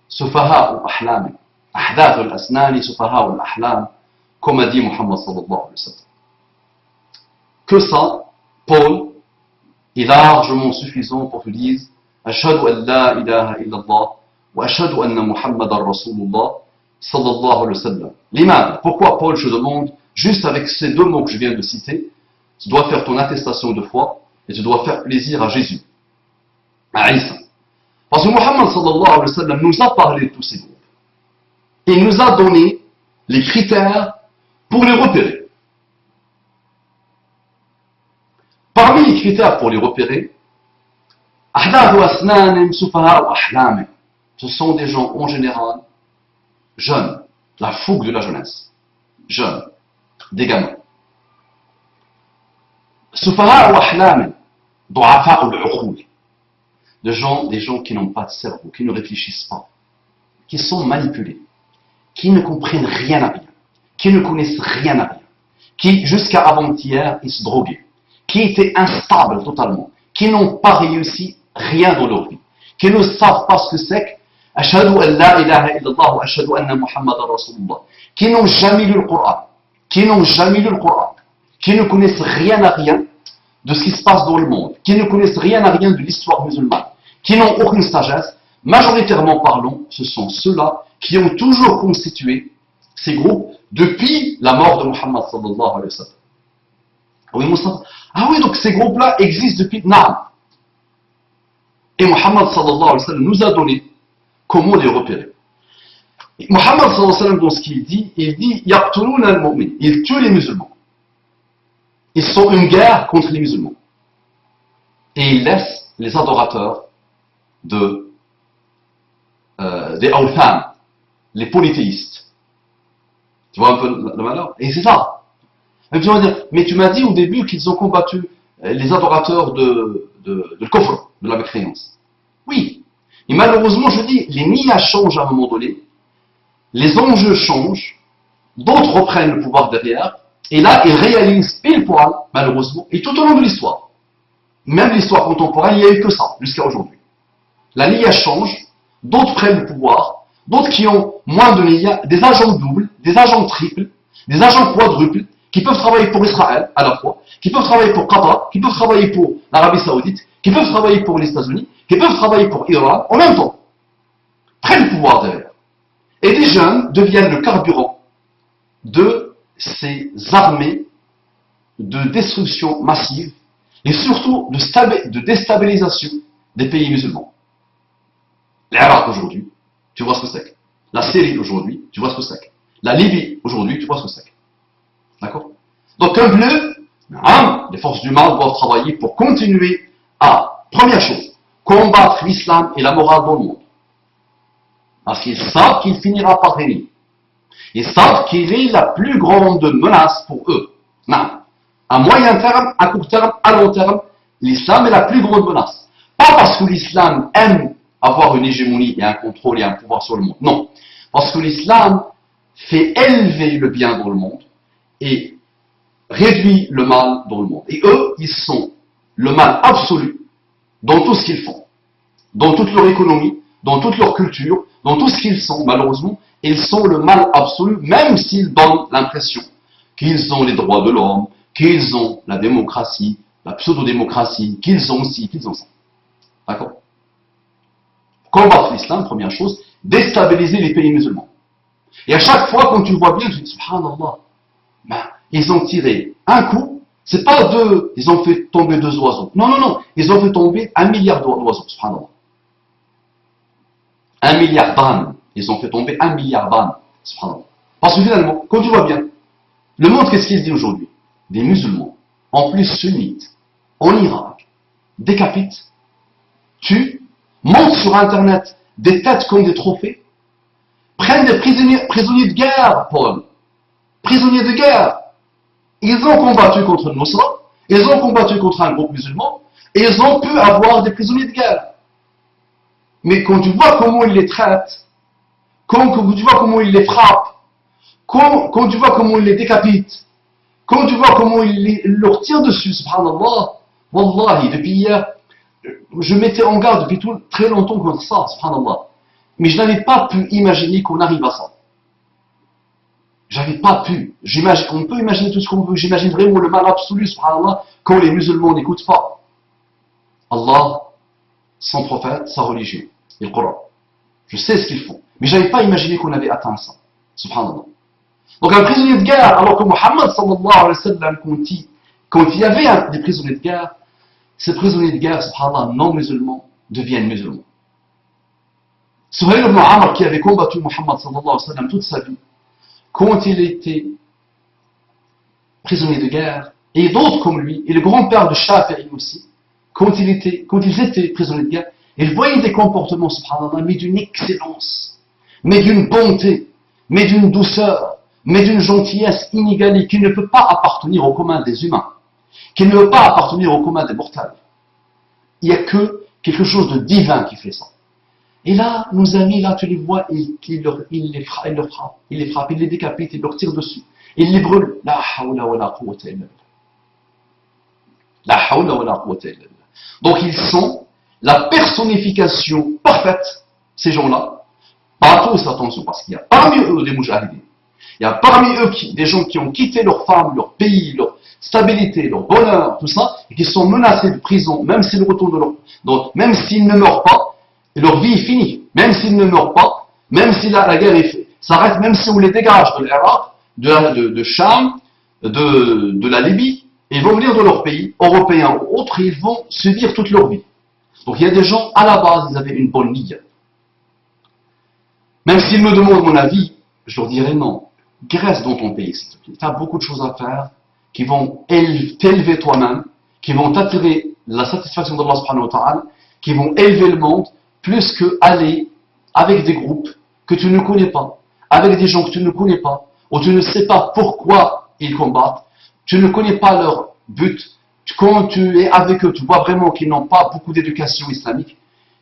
سفهاء أحلام أحداث الأسنان سفهاء الأحلام comme a dit Muhammad sallallahu alayhi wa sallam. Que ça, Paul, est largement suffisant pour te dire Ashhadu an la ilaha illallah wa ashhadu anna Muhammadan Rasulullah sallallahu alayhi wa sallam. L'imam, pourquoi Paul, je demande, juste avec ces deux mots que je viens de citer, tu dois faire ton attestation de foi et tu dois faire plaisir à Jésus, à Isa. Parce que Muhammad sallallahu alayhi wa sallam nous a parlé de tous ces groupes. Il nous a donné les critères pour les repérer. Parmi les critères pour les repérer, ce sont des gens en général jeunes, la fougue de la jeunesse, jeunes, des gamins. Des gens qui n'ont pas de cerveau, qui ne réfléchissent pas, qui sont manipulés, qui ne comprennent rien à rien, qui ne connaissent rien à rien, qui jusqu'à avant-hier ils se droguaient, qui étaient instables totalement, qui n'ont pas réussi rien dans leur vie, qui ne savent pas ce que c'est que Ashhadu an la ilaha illallah wa ashhadu anna Muhammadan Rasulullah, qui n'ont jamais lu le Coran, qui ne connaissent rien à rien de ce qui se passe dans le monde, qui ne connaissent rien à rien de l'histoire musulmane, qui n'ont aucune sagesse, majoritairement parlant, ce sont ceux-là qui ont toujours constitué ces groupes depuis la mort de Muhammad sallallahu alayhi wa sallam. Oui, Mustafa. Ah oui, donc ces groupes-là existent depuis Naam. Et Muhammad sallallahu alayhi wa sallam nous a donné comment les repérer. Et Muhammad sallallahu alayhi wa sallam, dans ce qu'il dit, Yaqtulun al-mu'min, il tue les musulmans. Ils sont une guerre contre les musulmans. Et ils laissent les adorateurs des awthan, les polythéistes. Tu vois un peu le malheur? Et c'est ça. Et tu vas dire, mais tu m'as dit au début qu'ils ont combattu les adorateurs de kofr, de la mécréance. Oui. Et malheureusement, je dis, les nias changent à un moment donné, les enjeux changent, d'autres reprennent le pouvoir derrière, et là, ils réalisent pile poil, malheureusement, et tout au long de l'histoire. Même l'histoire contemporaine, il n'y a eu que ça, jusqu'à aujourd'hui. La nia change, d'autres prennent le pouvoir, d'autres qui ont moins de niya, des agents doubles, des agents triples, des agents quadruples, qui peuvent travailler pour Israël à la fois, qui peuvent travailler pour Qatar, qui peuvent travailler pour l'Arabie Saoudite, qui peuvent travailler pour les États-Unis, qui peuvent travailler pour Iran, en même temps. Prennent le pouvoir derrière. Et les jeunes deviennent le carburant de ces armées de destruction massive et surtout de déstabilisation des pays musulmans. L'Irak aujourd'hui, tu vois ce que c'est. La Syrie aujourd'hui, tu vois ce que c'est. La Libye aujourd'hui, tu vois ce que c'est. D'accord? Donc, comme bleu, les forces du mal doivent travailler pour continuer à, première chose, combattre l'islam et la morale dans le monde. Parce qu'ils savent qu'il finira par régner. Ils savent qu'il est la plus grande menace pour eux. Non. À moyen terme, à court terme, à long terme, l'islam est la plus grande menace. Pas parce que l'islam aime avoir une hégémonie et un contrôle et un pouvoir sur le monde. Non. Parce que l'islam fait élever le bien dans le monde et réduit le mal dans le monde. Et eux, ils sont le mal absolu dans tout ce qu'ils font. Dans toute leur économie, dans toute leur culture, dans tout ce qu'ils sont, malheureusement, ils sont le mal absolu, même s'ils donnent l'impression qu'ils ont les droits de l'homme, qu'ils ont la démocratie, la pseudo-démocratie, qu'ils ont ci, qu'ils ont ça. D'accord? Combattre l'islam, première chose, déstabiliser les pays musulmans. Et à chaque fois, quand tu vois bien, tu dis, subhanallah, ben, ils ont tiré un coup, c'est pas deux, ils ont fait tomber 2 oiseaux. Non, non, non, ils ont fait tomber 1 milliard d'oiseaux, subhanallah. 1 milliard d'ânes. Ils ont fait tomber 1 milliard d'ânes. Parce que finalement, quand tu vois bien, le monde, qu'est-ce qu'il dit aujourd'hui? Des musulmans, en plus sunnites, en Irak, décapitent, tuent, montent sur Internet des têtes comme des trophées, prennent des prisonniers de guerre, Paul. Prisonniers de guerre. Ils ont combattu contre le Nusra, ils ont combattu contre un groupe musulman, et ils ont pu avoir des prisonniers de guerre. Mais quand tu vois comment ils les traitent, quand tu vois comment ils les frappent, quand tu vois comment ils les décapitent, quand tu vois comment ils leur tirent dessus, subhanallah, wallahi, depuis hier, je m'étais en garde depuis très longtemps contre ça, subhanallah. Mais je n'avais pas pu imaginer qu'on arrive à ça. J'avais pas pu. On peut imaginer tout ce qu'on veut. J'imagine vraiment le mal absolu, subhanallah, quand les musulmans n'écoutent pas Allah, son prophète, sa religion et le Coran. Je sais ce qu'ils font. Mais je n'avais pas imaginé qu'on avait atteint ça. Subhanallah. Donc un prisonnier de guerre, alors que Muhammad sallallahu alayhi wa sallam, quand il y avait des prisonniers de guerre, ces prisonniers de guerre, subhanallah, non musulmans, deviennent musulmans. Suhayl ibn Amr, qui avait combattu Muhammad sallallahu alayhi wa sallam toute sa vie, quand il était prisonnier de guerre, et d'autres comme lui, et le grand-père de Shafi'i aussi, quand ils étaient prisonniers de guerre, ils voyaient des comportements, subhanallah, mais d'une excellence, mais d'une bonté, mais d'une douceur, mais d'une gentillesse inégalée qui ne peut pas appartenir au commun des humains, qui ne peut pas appartenir au commun des mortels. Il n'y a que quelque chose de divin qui fait ça. Et là, nos amis, là, tu les vois, ils les frappent, ils les décapitent, ils leur tirent dessus, ils les brûlent. La hawla wa la quwwata illa billah. La hawla wa la quwwata illa billah. Donc ils sont la personnification parfaite, ces gens-là. Pas tous, attention, parce qu'il y a parmi eux des mujahideen. Il y a parmi eux des gens qui ont quitté leur femme, leur pays, leur stabilité, leur bonheur, tout ça, et qui sont menacés de prison, même s'ils retournent de leur... Donc, même s'ils ne meurent pas, et leur vie est finie. Même s'ils ne meurent pas, même si la guerre s'arrête, même si on les dégage de l'Irak, de Cham, de la Libye, ils vont venir de leur pays, européens ou autres, et ils vont subir toute leur vie. Donc il y a des gens, à la base, ils avaient une bonne ligne. Même s'ils me demandent mon avis, je leur dirais non. Reste dans ton pays, s'il te plaît. Tu as beaucoup de choses à faire qui vont t'élever toi-même, qui vont t'attirer la satisfaction d'Allah subhanahu wa ta'ala, qui vont élever le monde, plus que aller avec des groupes que tu ne connais pas, avec des gens que tu ne connais pas, ou tu ne sais pas pourquoi ils combattent, tu ne connais pas leur but. Quand tu es avec eux, tu vois vraiment qu'ils n'ont pas beaucoup d'éducation islamique.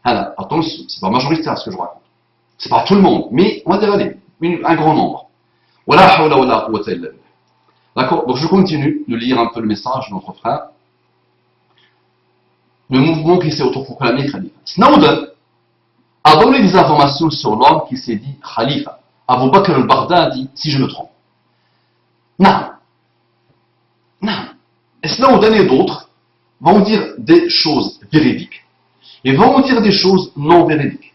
Alors, attention, c'est pas majoritaire ce que je raconte. C'est pas tout le monde, mais on va dire allez, un grand nombre. D'accord, donc je continue de lire un peu le message de notre frère. Le mouvement qui s'est autoproclamé très bien. Snowden a donné des informations sur l'homme qui s'est dit Khalifa. Abu Bakr al-Baghdadi, si je me trompe. Non. Non. Et Snowden et d'autres vont dire des choses véridiques et vont dire des choses non véridiques.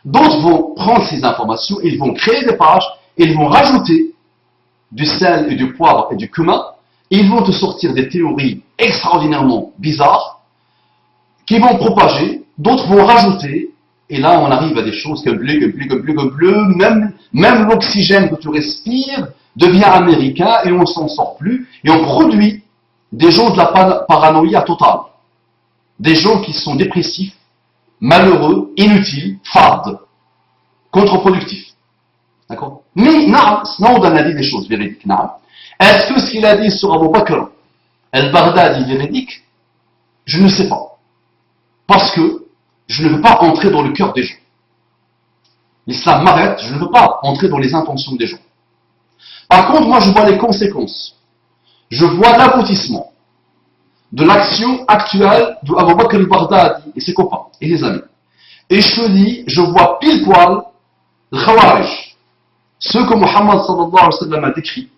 D'autres vont prendre ces informations, ils vont créer des pages, ils vont rajouter du sel et du poivre et du cumin, et ils vont te sortir des théories extraordinairement bizarres qui vont propager, d'autres vont rajouter, et là on arrive à des choses comme bleu, même l'oxygène que tu respires devient américain et on s'en sort plus, et on produit des gens de la paranoïa totale, des gens qui sont dépressifs, malheureux, inutiles, fades, contre-productifs. D'accord? Mais Snowden a dit des choses véridiques. Est-ce que ce qu'il a dit sur Abu Bakr al-Baghdadi est véridique? Je ne sais pas. Parce que je ne veux pas entrer dans le cœur des gens. L'islam m'arrête, je ne veux pas entrer dans les intentions des gens. Par contre, moi je vois les conséquences. Je vois l'aboutissement de l'action actuelle de Abu Bakr al-Baghdadi et ses copains et ses amis. Et je te dis, je vois pile poil le Khawarij, ceux que Muhammad sallallahu alayhi wa sallam a décrits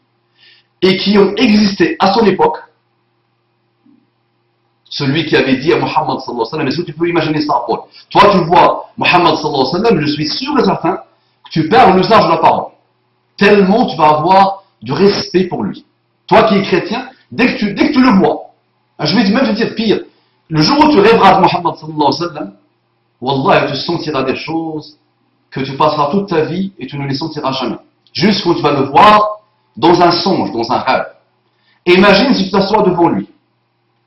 et qui ont existé à son époque. Celui qui avait dit à Muhammad sallallahu alayhi wa sallam, est-ce que tu peux imaginer ça, Paul? Toi tu vois Muhammad sallallahu alayhi wa sallam, je suis sûr et certain que tu perds l'usage de la parole. Tellement tu vas avoir du respect pour lui. Toi qui es chrétien, dès que tu le vois, je vais même te dire pire, le jour où tu rêveras de Muhammad sallallahu alayhi wa sallam, wallah, tu sentiras des choses que tu passeras toute ta vie et tu ne les sentiras jamais. Juste quand tu vas le voir dans un songe, dans un rêve. Imagine si tu t'assois devant lui.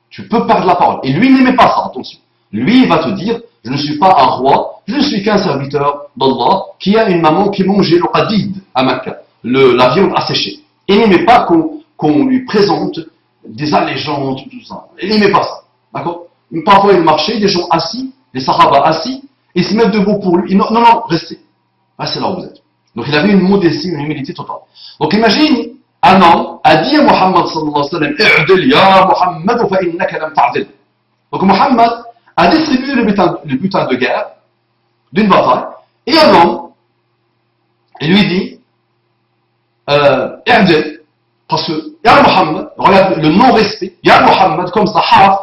Tu peux perdre la parole. Et lui, il n'aimait pas ça, attention. Lui, il va te dire, je ne suis pas un roi, je ne suis qu'un serviteur d'Allah qui a une maman qui mangeait le qadid à Makkah, la viande asséchée. Il n'aimait pas qu'on lui présente des allégeances, tout ça. Il n'aimait pas ça. D'accord? Parfois, il marchait, des gens assis, les sahaba assis, ils se mettent debout pour lui. Non, restez. Restez là où vous êtes. Donc il avait une modestie, une humilité totale. Donc imagine, un homme a dit à Muhammad sallallahu alayhi wa sallam, I'dil ya Muhammad fa innaka lam ta'dil. Donc Muhammad a distribué le butin de guerre d'une bataille, et un homme, il lui dit, I'dil, parce que, ya Muhammad, regarde le non-respect, ya Muhammad, comme ça, haraf,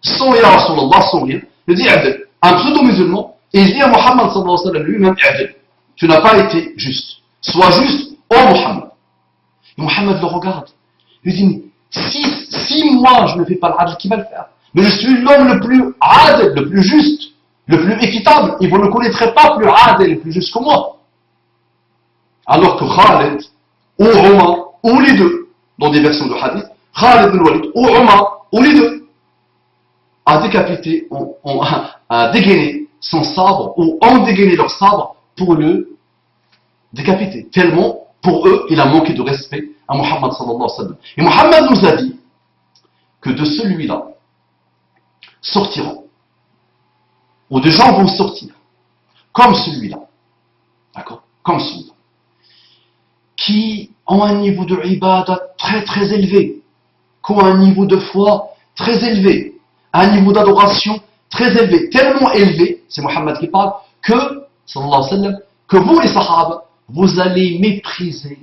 sans ya Rasulallah, sans rien, il dit I'dil. Un pseudo-musulman, et il dit à Muhammad sallallahu alayhi wa sallam lui-même, I'dil. Tu n'as pas été juste. Sois juste, ô Muhammad. Et Muhammad le regarde. Il dit, si moi je ne fais pas l'adl, qui va le faire? Mais je suis l'homme le plus adl, le plus juste, le plus équitable. Et vous ne connaîtrez pas plus adl et le plus juste que moi. Alors que Khalid, ou Omar, ou les deux, dans des versions de hadith, Khalid bin Walid, ou Omar, ou les deux, a décapité, a dégainé son sabre, ou ont dégainé leur sabre pour le décapiter. Tellement, pour eux, il a manqué de respect à Muhammad sallallahu alayhi wa sallam. Et Muhammad nous a dit que de celui-là sortiront, ou des gens vont sortir, comme celui-là, d'accord, comme celui-là, qui ont un niveau de ibadah très très élevé, qui ont un niveau de foi très élevé, un niveau d'adoration très élevé, tellement élevé, c'est Muhammad qui parle, que, sallallahu alayhi wa sallam, que vous les sahaba, vous allez mépriser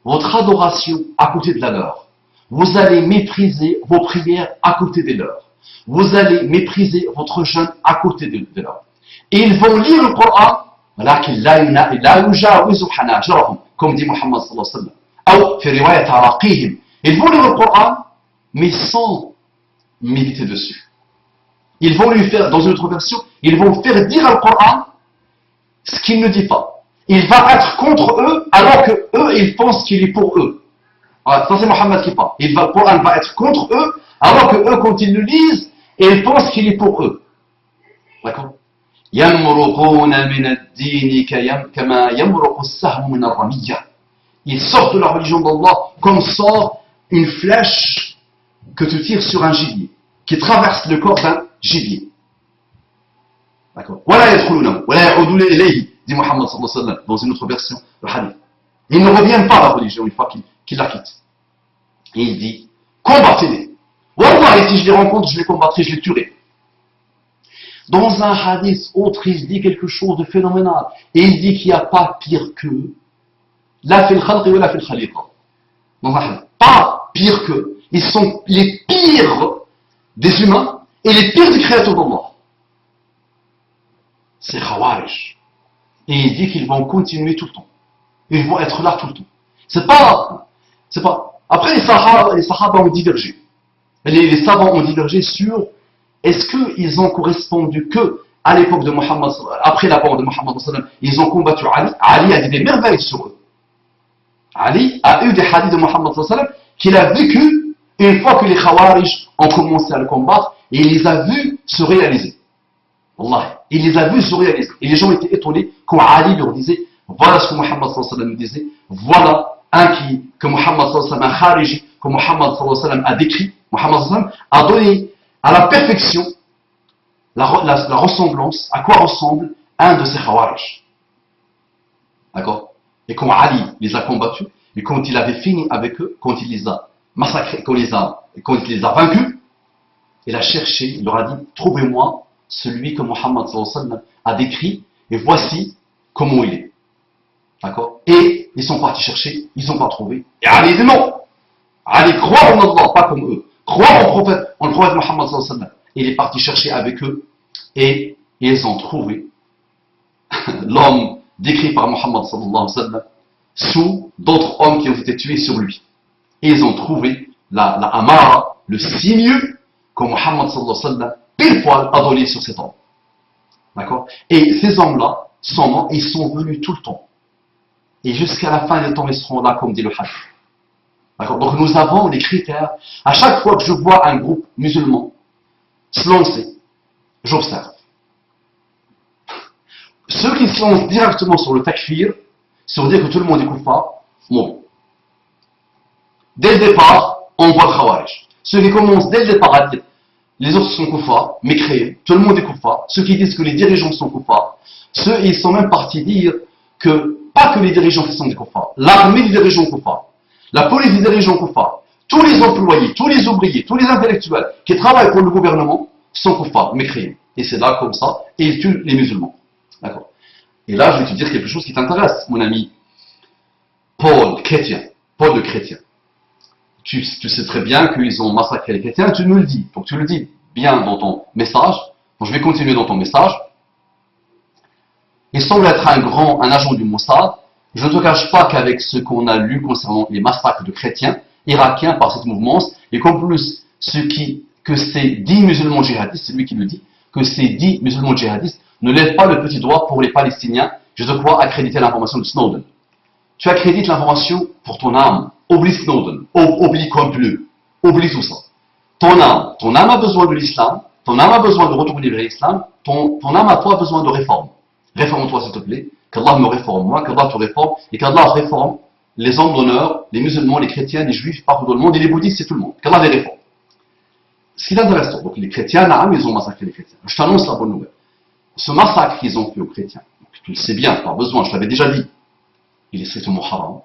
votre adoration à côté de la leur. Vous allez mépriser vos prières à côté des leurs. Vous allez mépriser votre jeûne à côté de leurs. Et ils vont lire le Coran, comme dit Muhammad sallallahu alayhi wa sallam. Ils vont lire le Coran, mais sans méditer dessus. Ils vont lui faire, dans une autre version, ils vont faire dire au Coran ce qu'il ne dit pas. Il va être contre eux, alors que eux, ils pensent qu'il est pour eux. Alors, ça c'est Muhammad qui parle. Le Coran va être contre eux, alors que eux, quand ils le lisent, ils pensent qu'il est pour eux. D'accord? Ils sortent de la religion d'Allah comme sort une flèche que tu tires sur un gibier, qui traverse le corps d'un gibier. D'accord? Dit Muhammad sallallahu alayhi wa sallam dans une autre version, le hadith. Ils ne reviennent pas à la religion une fois qu'ils la quittent. Et il dit, combattez-les. Wallah, et si je les rencontre, je les combattrai, je les tuerai. Dans un hadith autre, il dit quelque chose de phénoménal. Et il dit qu'il n'y a pas pire qu'eux. La fil khalqi wa la fil khaliqa. Dans un hadith. Pas pire qu'eux. Ils sont les pires des humains et les pires des créatures d'Allah. C'est Khawarij. Et il dit qu'ils vont continuer tout le temps. Ils vont être là tout le temps. C'est pas. Après, les Sahaba ont divergé. Les savants ont divergé sur est-ce qu'ils ont correspondu que à l'époque de Mohammed, après la mort de Mohammed, ils ont combattu Ali. Ali a dit des merveilles sur eux. Ali a eu des hadiths de Mohammed qu'il a vécu une fois que les Khawarij ont commencé à le combattre et il les a vus se réaliser. Wallah, il les a vus se réaliser. Et les gens étaient étonnés quand Ali leur disait voilà ce que Mohammed nous disait, voilà que Mohammed un khariji, que Mohammed a décrit. Mohammed a donné à la perfection la ressemblance, à quoi ressemble un de ces Khawarij. D'accord? Et quand Ali les a combattus, et quand il avait fini avec eux, quand il les a massacrés, quand il les a vaincus, il a cherché, il leur a dit trouvez-moi celui que Mohammed a décrit, et voici comment il est. D'accord? Et ils sont partis chercher, ils n'ont pas trouvé. Et Ali dit non! Ali croit en Allah, pas comme eux. Croit en le prophète Mohammed sallallahu alayhi wa sallam. Il est parti chercher avec eux et ils ont trouvé l'homme décrit par Mohammed sallallahu alayhi wa sallam sous d'autres hommes qui ont été tués sur lui. Et ils ont trouvé la Amara, le signe que Mohammed sallallahu alayhi wa sallam pile poil a donné sur cet homme. D'accord? Et ces hommes-là sont morts et ils sont venus tout le temps. Et jusqu'à la fin des temps, ils seront là comme dit le hadith. D'accord? Donc nous avons les critères. À chaque fois que je vois un groupe musulman se lancer, j'observe. Ceux qui se lancent directement sur le takfir, sur dire que tout le monde est kuffar, bon. Dès le départ, on voit le khawarij. Ceux qui commencent dès le départ à dire les autres sont kuffar, mécréés, tout le monde est kuffar. Ceux qui disent que les dirigeants sont kuffar, ils sont même partis dire que, pas que les dirigeants sont des kuffar, l'armée des dirigeants kuffar, la police des dirigeants kuffar, tous les employés, tous les ouvriers, tous les intellectuels qui travaillent pour le gouvernement sont kuffar, mécréés. Et c'est là comme ça, et ils tuent les musulmans. D'accord? Et là, je vais te dire quelque chose qui t'intéresse, mon ami Paul le chrétien. Tu sais très bien qu'ils ont massacré les chrétiens, tu nous le dis. Donc tu le dis bien dans ton message. Donc je vais continuer dans ton message. Il semble être un agent du Mossad. Je ne te cache pas qu'avec ce qu'on a lu concernant les massacres de chrétiens irakiens par cette mouvance, et qu'en plus, que ces 10 musulmans djihadistes, c'est lui qui le dit, que ces 10 musulmans djihadistes ne lèvent pas le petit doigt pour les Palestiniens, je te crois accréditer l'information de Snowden. Tu accrédites l'information pour ton âme. Oublie Snowden, oublie Complot, oublie tout ça. Ton âme a besoin de l'islam, ton âme a besoin de retourner vers l'islam, ton âme à toi a besoin de réforme. Réforme-toi s'il te plaît, qu'Allah me réforme moi, qu'Allah te réforme, et qu'Allah réforme les hommes d'honneur, les musulmans, les chrétiens, les juifs, partout dans le monde, et les bouddhistes, c'est tout le monde. Qu'Allah les réforme. Ce qui est intéressant, donc les chrétiens, ils ont massacré les chrétiens. Je t'annonce la bonne nouvelle. Ce massacre qu'ils ont fait aux chrétiens, tu le sais bien, pas besoin, je l'avais déjà dit, il est strictement haram.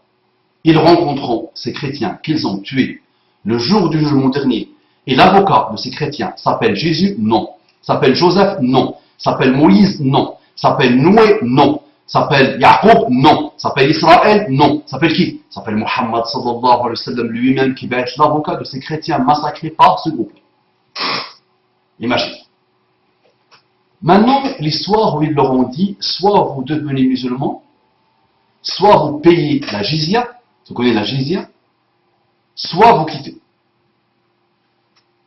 Ils rencontreront ces chrétiens qu'ils ont tués le jour du jugement dernier. Et l'avocat de ces chrétiens s'appelle Jésus? Non. S'appelle Joseph? Non. S'appelle Moïse? Non. S'appelle Noé? Non. S'appelle Jacob? Non. S'appelle Israël? Non. S'appelle qui? S'appelle Mohammed sallallahu alayhi wa sallam lui-même qui va être l'avocat de ces chrétiens massacrés par ce groupe. Imagine. Maintenant, l'histoire où ils leur ont dit, soit vous devenez musulmans, soit vous payez la jizya, vous connaissez la jizya, soit vous quittez.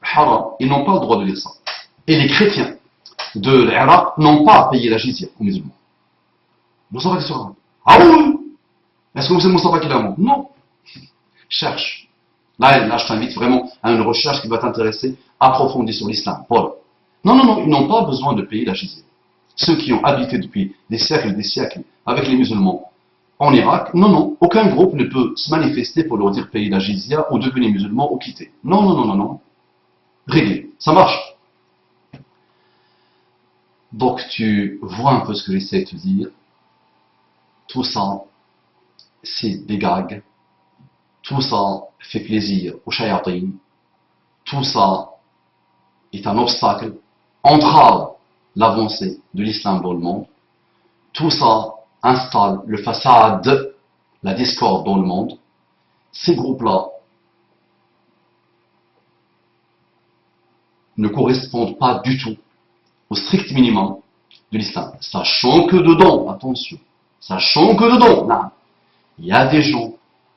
Haram, ils n'ont pas le droit de dire ça. Et les chrétiens de l'Irak n'ont pas à payer la jizya aux musulmans. Moustapha qui sera. Ah oui! Est-ce que c'est Moustapha qui l'a mot? Non. Cherche. Là, je t'invite vraiment à une recherche qui va t'intéresser, approfondie sur l'islam. Paul. Non, ils n'ont pas besoin de payer la jizya. Ceux qui ont habité depuis des siècles et des siècles avec les musulmans en Irak, non, aucun groupe ne peut se manifester pour leur dire payer la jizya ou devenir musulman ou quitter. Non. Réglé, ça marche. Donc tu vois un peu ce que j'essaie de te dire. Tout ça, c'est des gags. Tout ça fait plaisir aux shayatin. Tout ça est un obstacle, entrave l'avancée de l'islam dans le monde. Tout ça installe le façade, la discorde dans le monde. Ces groupes-là ne correspondent pas du tout au strict minimum de l'islam. Sachant que dedans, attention, sachant que dedans, là, il y a des gens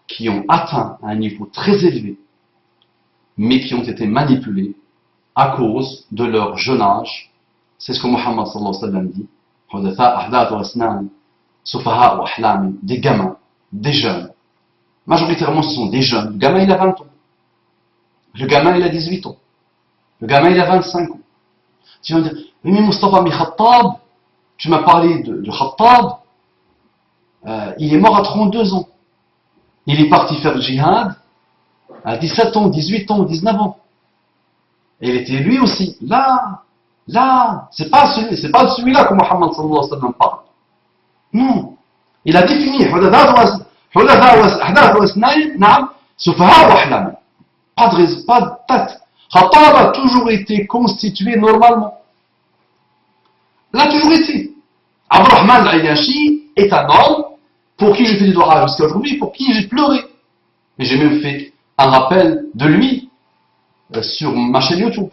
qui ont atteint un niveau très élevé, mais qui ont été manipulés à cause de leur jeune âge. C'est ce que Muhammad sallallahu alayhi wa sallam dit. Des gamins, des jeunes. Majoritairement, ce sont des jeunes. Le gamin, il a 20 ans. Le gamin, il a 18 ans. Le gamin, il a 25 ans. Tu vas me dire, mais Mustafa Khattab, tu m'as parlé de Khattab, il est mort à 32 ans. Il est parti faire le djihad à 17 ans, 18 ans, 19 ans. Et il était lui aussi. Là, c'est pas de celui-là que Muhammad sallallahu alayhi wa sallam parle. Non. Il a défini pas de raison, pas de tête. Khattab a toujours été constitué normalement. Il a toujours été. Abdurrahman al-Ayyashi est un homme pour qui j'ai fait du dua jusqu'à aujourd'hui, pour qui j'ai pleuré. Et j'ai même fait un rappel de lui sur ma chaîne YouTube.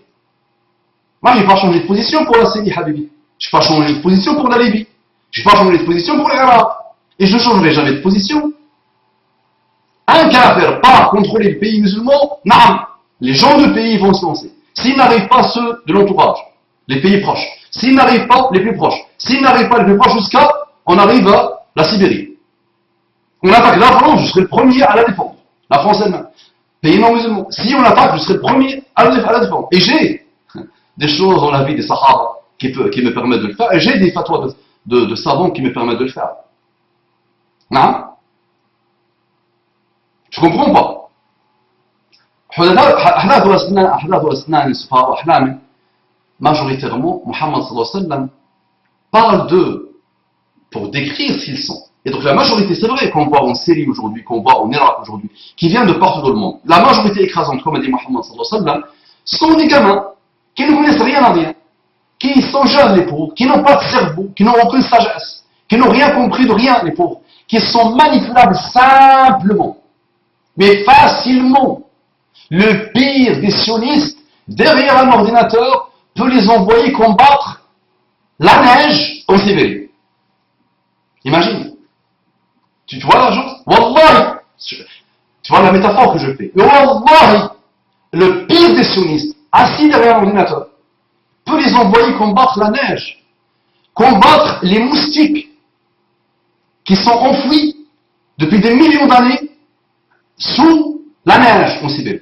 Moi, je n'ai pas changé de position pour la Syrie, Habibi. Je n'ai pas changé de position pour la Libye. Je n'ai pas changé de position pour l'Irak. Et je ne changerai jamais de position. Un kafir part contrôler le pays musulman, non. Les gens du pays vont se lancer. S'ils n'arrivent pas ceux de l'entourage, les pays proches. S'ils n'arrivent pas les plus proches. S'ils n'arrivent pas les plus proches jusqu'à, on arrive à la Sibérie. On attaque la France, je serai le premier à la défendre. La France elle-même. Pays non musulmans. Si on attaque, je serai le premier à la défendre. Et j'ai des choses dans la vie des Sahara qui me permettent de le faire. Et j'ai des fatwas de savants qui me permettent de le faire. Non? Je comprends pas. Majoritairement, Muhammad sallallahu alayhi wa sallam parle d'eux pour décrire ce qu'ils sont. Et donc la majorité, c'est vrai qu'on voit en Syrie aujourd'hui, qu'on voit en Irak aujourd'hui, qui vient de partout dans le monde. La majorité écrasante, comme a dit Muhammad sallallahu alayhi wa sallam, sont des gamins qui ne connaissent rien à rien, qui sont jeunes les pauvres, qui n'ont pas de cerveau, qui n'ont aucune sagesse, qui n'ont rien compris de rien les pauvres, qui sont manipulables simplement, mais facilement. Le pire des sionistes, derrière un ordinateur, peut les envoyer combattre la neige en Sibérie. Imagine. Tu vois la chose? Wallahi. Tu vois la métaphore que je fais. Wallahi. Le pire des sionistes, assis derrière un ordinateur, peut les envoyer combattre la neige. Combattre les moustiques qui sont enfouis depuis des millions d'années sous la neige en Sibérie.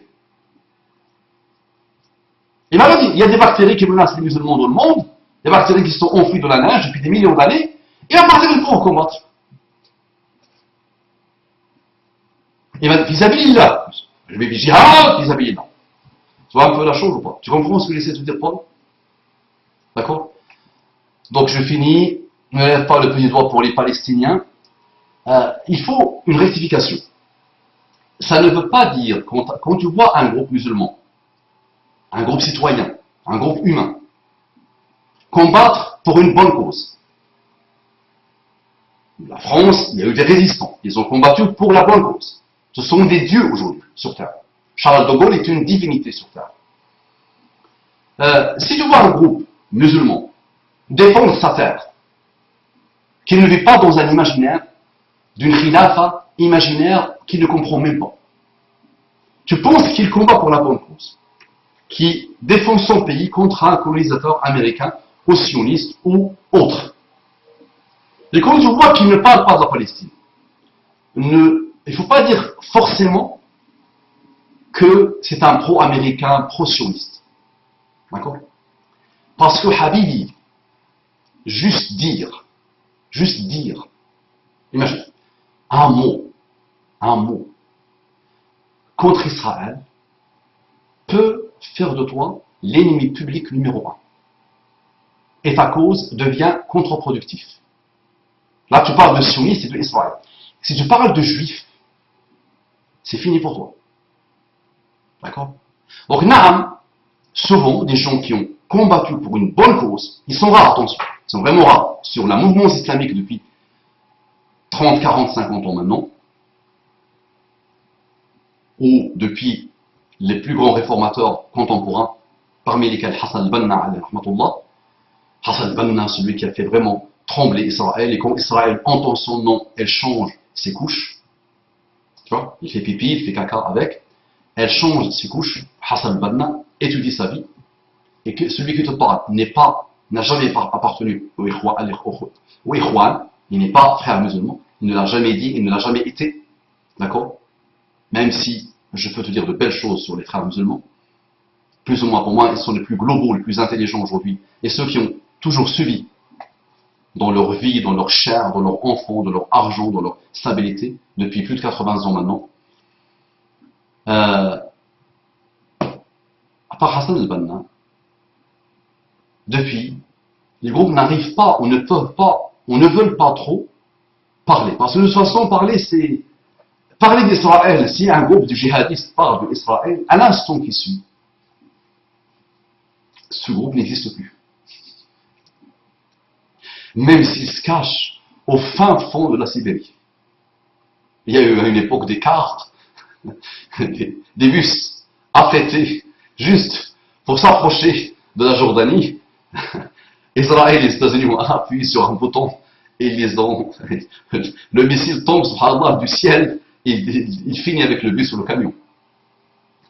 Il m'a dit, il y a des bactéries qui menacent les musulmans dans le monde, des bactéries qui sont enfouies dans la neige depuis des millions d'années, et à partir de pour combattre. Il m'a dit, vis-à-vis-là. Je vais dire jihad, vis-à-vis-là. Tu vois un peu la chose ou pas? Tu comprends ce que j'essaie de te dire, Paul? D'accord? Donc je finis, ne lève pas le petit doigt pour les Palestiniens. Il faut une rectification. Ça ne veut pas dire, quand tu vois un groupe musulman, un groupe citoyen, un groupe humain, combattre pour une bonne cause. La France, il y a eu des résistants, ils ont combattu pour la bonne cause. Ce sont des dieux aujourd'hui sur Terre. Charles de Gaulle est une divinité sur Terre. Si tu vois un groupe musulman défendre sa terre, qui ne vit pas dans un imaginaire d'une khilafa imaginaire qu'il ne comprend même pas, tu penses qu'il combat pour la bonne cause, qui défend son pays contre un colonisateur américain, ou sioniste ou autre. Et quand tu vois qu'il ne parle pas de la Palestine, il ne faut pas dire forcément que c'est un pro-américain, pro-sioniste. D'accord? Parce que Habibi, juste dire, imagine, un mot contre Israël peut faire de toi l'ennemi public numéro 1. Et ta cause devient contre-productif. Là, tu parles de sionistes et de Israël. Si tu parles de juifs, c'est fini pour toi. D'accord? Donc, Naam, souvent, des gens qui ont combattu pour une bonne cause, ils sont rares, attention, ils sont vraiment rares, sur la mouvement islamique depuis 30, 40, 50 ans maintenant, ou depuis les plus grands réformateurs contemporains, parmi lesquels Hassan al-Banna, alayhi rahmatullah. Hassan al-Banna, celui qui a fait vraiment trembler Israël, et quand Israël entend son nom, elle change ses couches. Tu vois, il fait pipi, il fait caca avec, elle change ses couches. Hassan al-Banna étudie sa vie, et que celui qui te parle n'a jamais appartenu au Ikhwan, il n'est pas frère musulman, il ne l'a jamais dit, il ne l'a jamais été, d'accord? Même si je peux te dire de belles choses sur les frères musulmans, plus ou moins pour moi, ils sont les plus globaux, les plus intelligents aujourd'hui, et ceux qui ont toujours suivi dans leur vie, dans leur chair, dans leur enfant, dans leur argent, dans leur stabilité, depuis plus de 80 ans maintenant. À part Hassan al-Banna, depuis, les groupes n'arrivent pas, ou ne peuvent pas, ou ne veulent pas trop parler. Parce que de toute façon, parler d'Israël, si un groupe de djihadistes parle d'Israël, à l'instant qui suit, ce groupe n'existe plus. Même s'il se cache au fin fond de la Sibérie. Il y a eu à une époque des cartes, des bus affrétés juste pour s'approcher de la Jordanie. Israël et les États-Unis ont appuyé sur un bouton et ils ont. Le missile tombe, subhanallah, du ciel et il finit avec le bus ou le camion.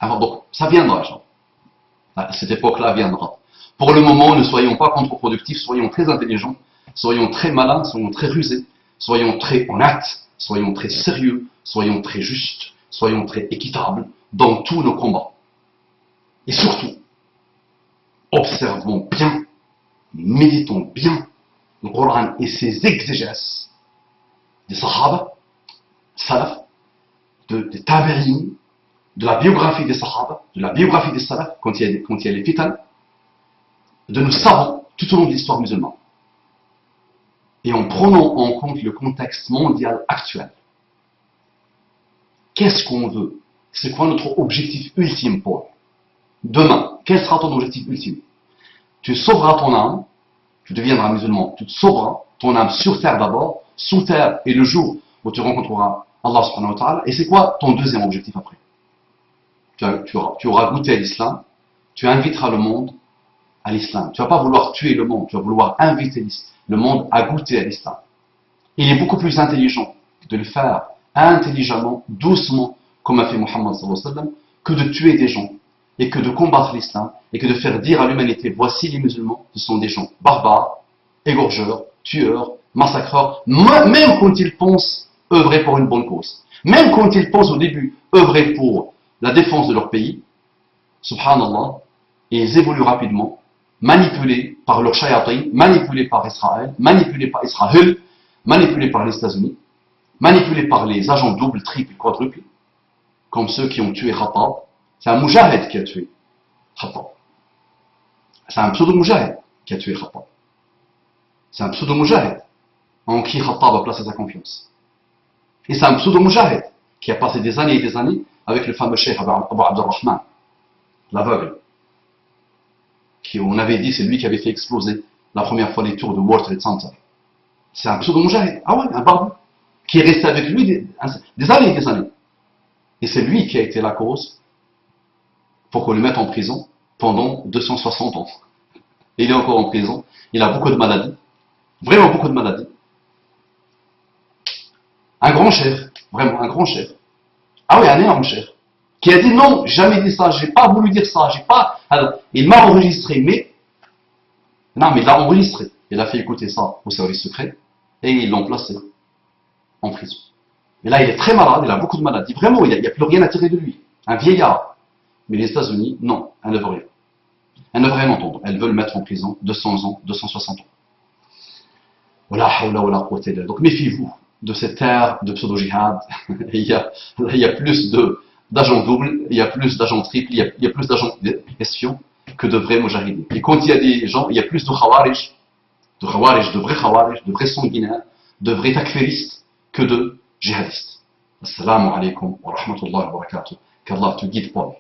Alors donc, ça viendra, genre. Cette époque-là viendra. Pour le moment, ne soyons pas contre-productifs, soyons très intelligents, soyons très malins, soyons très rusés, soyons très honnêtes, soyons très sérieux, soyons très justes, soyons très équitables dans tous nos combats. Et surtout, observons bien, méditons bien le Coran et ses exégèses des Sahaba, Salaf, des Tabi'in, de la biographie des Sahaba, de la biographie des Salaf, quand il y a les fitan, de nos savants tout au long de l'histoire musulmane. Et en prenant en compte le contexte mondial actuel. Qu'est-ce qu'on veut? C'est quoi notre objectif ultime, Paul? Demain, quel sera ton objectif ultime? Tu sauveras ton âme, tu deviendras musulman, tu te sauveras ton âme sur terre d'abord, sous terre et le jour où tu rencontreras Allah subhanahu wa ta'ala. Et c'est quoi ton deuxième objectif après? Tu auras goûté à l'islam, tu inviteras le monde à l'islam. Tu ne vas pas vouloir tuer le monde, tu vas vouloir inviter le monde à goûter à l'islam. Il est beaucoup plus intelligent de le faire intelligemment, doucement, comme a fait Muhammad sallallahu alayhi wa sallam, que de tuer des gens, et que de combattre l'islam, et que de faire dire à l'humanité, voici les musulmans, ce sont des gens barbares, égorgeurs, tueurs, massacreurs, même quand ils pensent œuvrer pour une bonne cause. Même quand ils pensent au début œuvrer pour la défense de leur pays, subhanallah, ils évoluent rapidement, manipulés par leur shayatin, manipulés par Israël, manipulés par Israël, manipulés par les États-Unis, manipulés par les agents doubles, triples, quadruples, comme ceux qui ont tué Khattab. C'est un moujahid qui a tué Khattab. C'est un pseudo-moujahid qui a tué Khattab. C'est un pseudo-moujahid en qui Khattab a placé sa confiance. Et c'est un pseudo-moujahid qui a passé des années et des années avec le fameux cheikh Abu Abdurrahman, l'aveugle, qui on avait dit c'est lui qui avait fait exploser la première fois les tours de World Trade Center. C'est un pseudo-moujahid, ah ouais, un barbu, qui est resté avec lui des années et des années. Et c'est lui qui a été la cause pour qu'on le mette en prison pendant 260 ans. Et il est encore en prison, il a beaucoup de maladies, vraiment beaucoup de maladies. Un grand chef, vraiment un grand chef. Ah oui, un énorme chef, qui a dit non, jamais dit ça, j'ai pas voulu dire ça, j'ai pas. Alors, il m'a enregistré, mais. Non, mais il l'a enregistré. Il a fait écouter ça au service secret, et ils l'ont placé en prison. Et là, il est très malade, il a beaucoup de maladies. Vraiment, il n'y a plus rien à tirer de lui. Un vieillard. Mais les États-Unis, non, elles ne veulent rien. Elles ne veulent rien entendre. Elles veulent mettre en prison 200 ans, 260 ans. Donc méfiez-vous de cette ère de pseudo-jihad. il y a plus d'agents doubles, il y a plus d'agents triples, il y a plus d'agents espions que de vrais mujahideen. Et quand il y a des gens, il y a plus de khawarij, de vrais sanguinaires, de vrais takfiristes que de djihadistes. Assalamu alaikum wa rahmatullahi wa barakatuh. Qu'Allah te guide, Paul.